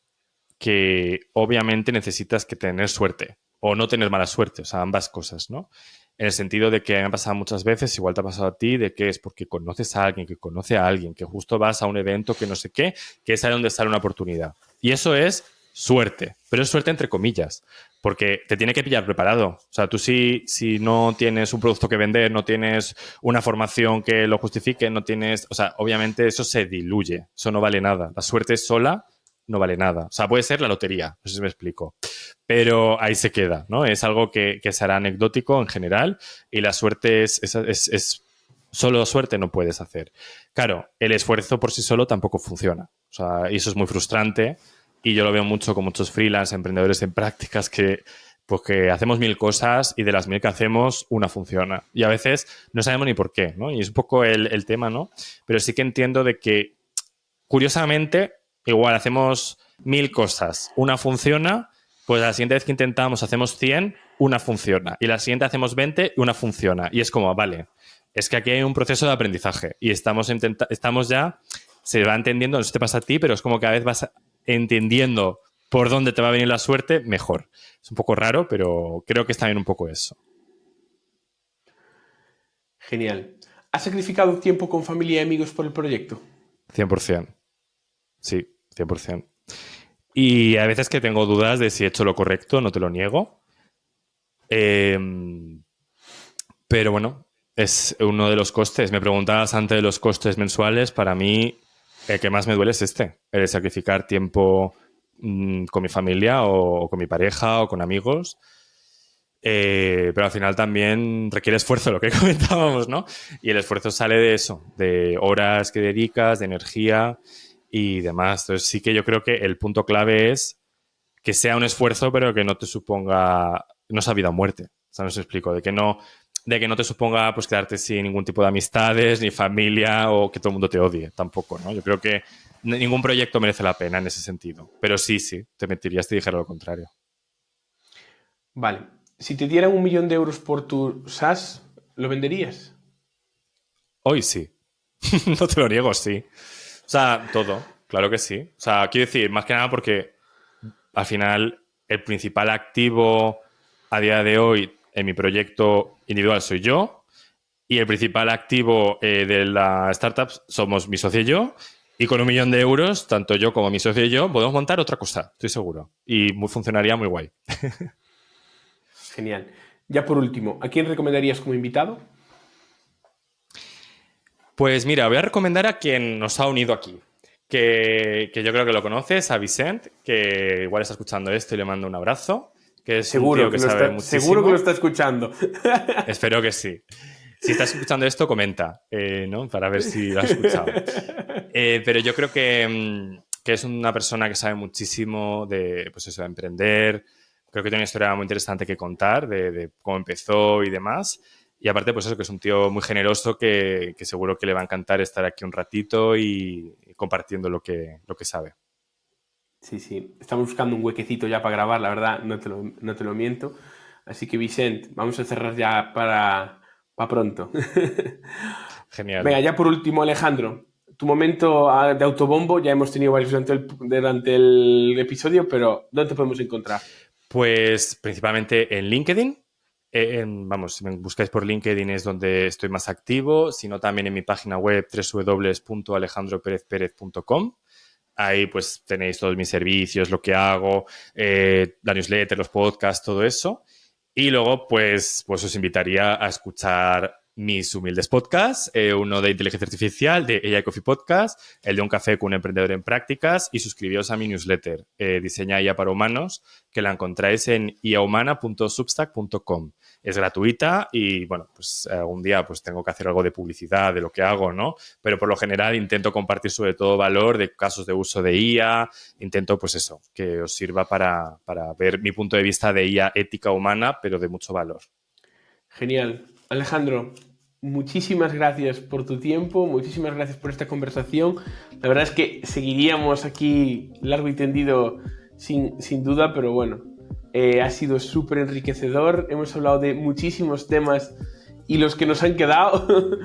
que obviamente necesitas que tener suerte o no tener mala suerte, o sea, ambas cosas, ¿no? En el sentido de que me ha pasado muchas veces, igual te ha pasado a ti, de que es porque conoces a alguien, que conoce a alguien, que justo vas a un evento que no sé qué, que es ahí donde sale una oportunidad. Y eso es suerte, pero es suerte entre comillas, porque te tiene que pillar preparado. O sea, tú si no tienes un producto que vender, no tienes una formación que lo justifique, no tienes, o sea, obviamente eso se diluye, eso no vale nada. La suerte sola no vale nada. O sea, puede ser la lotería, no sé si me explico. Pero ahí se queda, ¿no? Es algo que será anecdótico en general y la suerte es solo suerte no puedes hacer. Claro, el esfuerzo por sí solo tampoco funciona. O sea, y eso es muy frustrante y yo lo veo mucho con muchos freelance, emprendedores en prácticas que pues que hacemos 1000 cosas y de las 1000 que hacemos, una funciona. Y a veces no sabemos ni por qué, ¿no? Y es un poco el tema, ¿no? Pero sí que entiendo de que, curiosamente, igual hacemos 1000 cosas, una funciona, pues la siguiente vez que intentamos hacemos 100, una funciona. Y la siguiente hacemos 20, una funciona. Y es como, vale, es que aquí hay un proceso de aprendizaje y estamos ya, se va entendiendo, no sé si te pasa a ti, pero es como que cada vez vas entendiendo por dónde te va a venir la suerte mejor. Es un poco raro, pero creo que es también un poco eso. Genial. ¿Has sacrificado tiempo con familia y amigos por el proyecto? 100%. Sí, 100%. Y a veces que tengo dudas de si he hecho lo correcto, no te lo niego. Eh, pero bueno, es uno de los costes. Me preguntabas antes de los costes mensuales. Para mí, el que más me duele es este, el sacrificar tiempo con mi familia o con mi pareja o con amigos. Pero al final también requiere esfuerzo, lo que comentábamos, ¿no? Y el esfuerzo sale de eso, de horas que dedicas, de energía y demás. Entonces sí que yo creo que el punto clave es que sea un esfuerzo, pero que no te suponga, no sea vida o muerte. O sea, no os explico, de que no te suponga pues quedarte sin ningún tipo de amistades, ni familia, o que todo el mundo te odie, tampoco, ¿no? Yo creo que ningún proyecto merece la pena en ese sentido. Pero sí, sí, te mentirías si te dijera lo contrario. Vale. Si te dieran 1 millón de euros por tu SaaS, ¿lo venderías? Hoy sí. No te lo niego, sí. O sea, todo, claro que sí. O sea, quiero decir, más que nada porque al final el principal activo a día de hoy en mi proyecto individual soy yo y el principal activo de la startup somos mi socio y yo. Y con 1 millón de euros, tanto yo como mi socio y yo podemos montar otra cosa, estoy seguro. Y funcionaría muy guay. Genial. Ya por último, ¿a quién recomendarías como invitado? Pues mira, voy a recomendar a quien nos ha unido aquí, que yo creo que lo conoces, a Vicent, que igual está escuchando esto y le mando un abrazo, que es un tío que sabe muchísimo. Seguro que lo está escuchando. Espero que sí. Si estás escuchando esto, comenta, ¿no? Para ver si lo has escuchado. Pero yo creo que es una persona que sabe muchísimo de, pues eso, de emprender. Creo que tiene una historia muy interesante que contar de cómo empezó y demás. Y aparte, pues eso, que es un tío muy generoso que seguro que le va a encantar estar aquí un ratito y compartiendo lo que sabe. Sí, sí. Estamos buscando un huequecito ya para grabar, la verdad, no te lo miento. Así que, Vicent, vamos a cerrar ya para pronto. Genial. Venga, ya por último, Alejandro, tu momento de autobombo, ya hemos tenido varios durante el episodio, pero ¿dónde te podemos encontrar? Pues principalmente en LinkedIn. Vamos, si me buscáis por LinkedIn es donde estoy más activo, sino también en mi página web www.alejandroperezperez.com. Ahí pues tenéis todos mis servicios, lo que hago, la newsletter, los podcasts, todo eso. Y luego pues os invitaría a escuchar mis humildes podcasts, uno de inteligencia artificial, de AI Coffee Podcast, el de un café con un emprendedor en prácticas y suscribiros a mi newsletter, Diseña IA para Humanos, que la encontráis en iahumana.substack.com. Es gratuita y, bueno, pues algún día pues tengo que hacer algo de publicidad de lo que hago, ¿no? Pero por lo general intento compartir sobre todo valor de casos de uso de IA, intento pues eso, que os sirva para ver mi punto de vista de IA ética humana, pero de mucho valor. Genial. Alejandro, muchísimas gracias por tu tiempo, muchísimas gracias por esta conversación. La verdad es que seguiríamos aquí largo y tendido sin duda, pero bueno, ha sido súper enriquecedor. Hemos hablado de muchísimos temas y los que nos han quedado,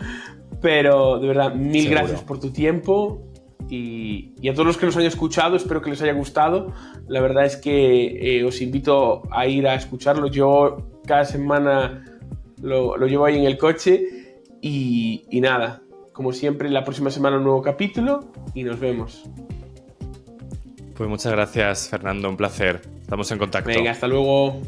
pero de verdad, mil gracias por tu tiempo. Y a todos los que nos han escuchado, espero que les haya gustado. La verdad es que os invito a ir a escucharlo. Yo cada semana lo llevo ahí en el coche y nada, como siempre, la próxima semana un nuevo capítulo y nos vemos. Pues muchas gracias, Fernando, un placer. Estamos en contacto. Venga, hasta luego.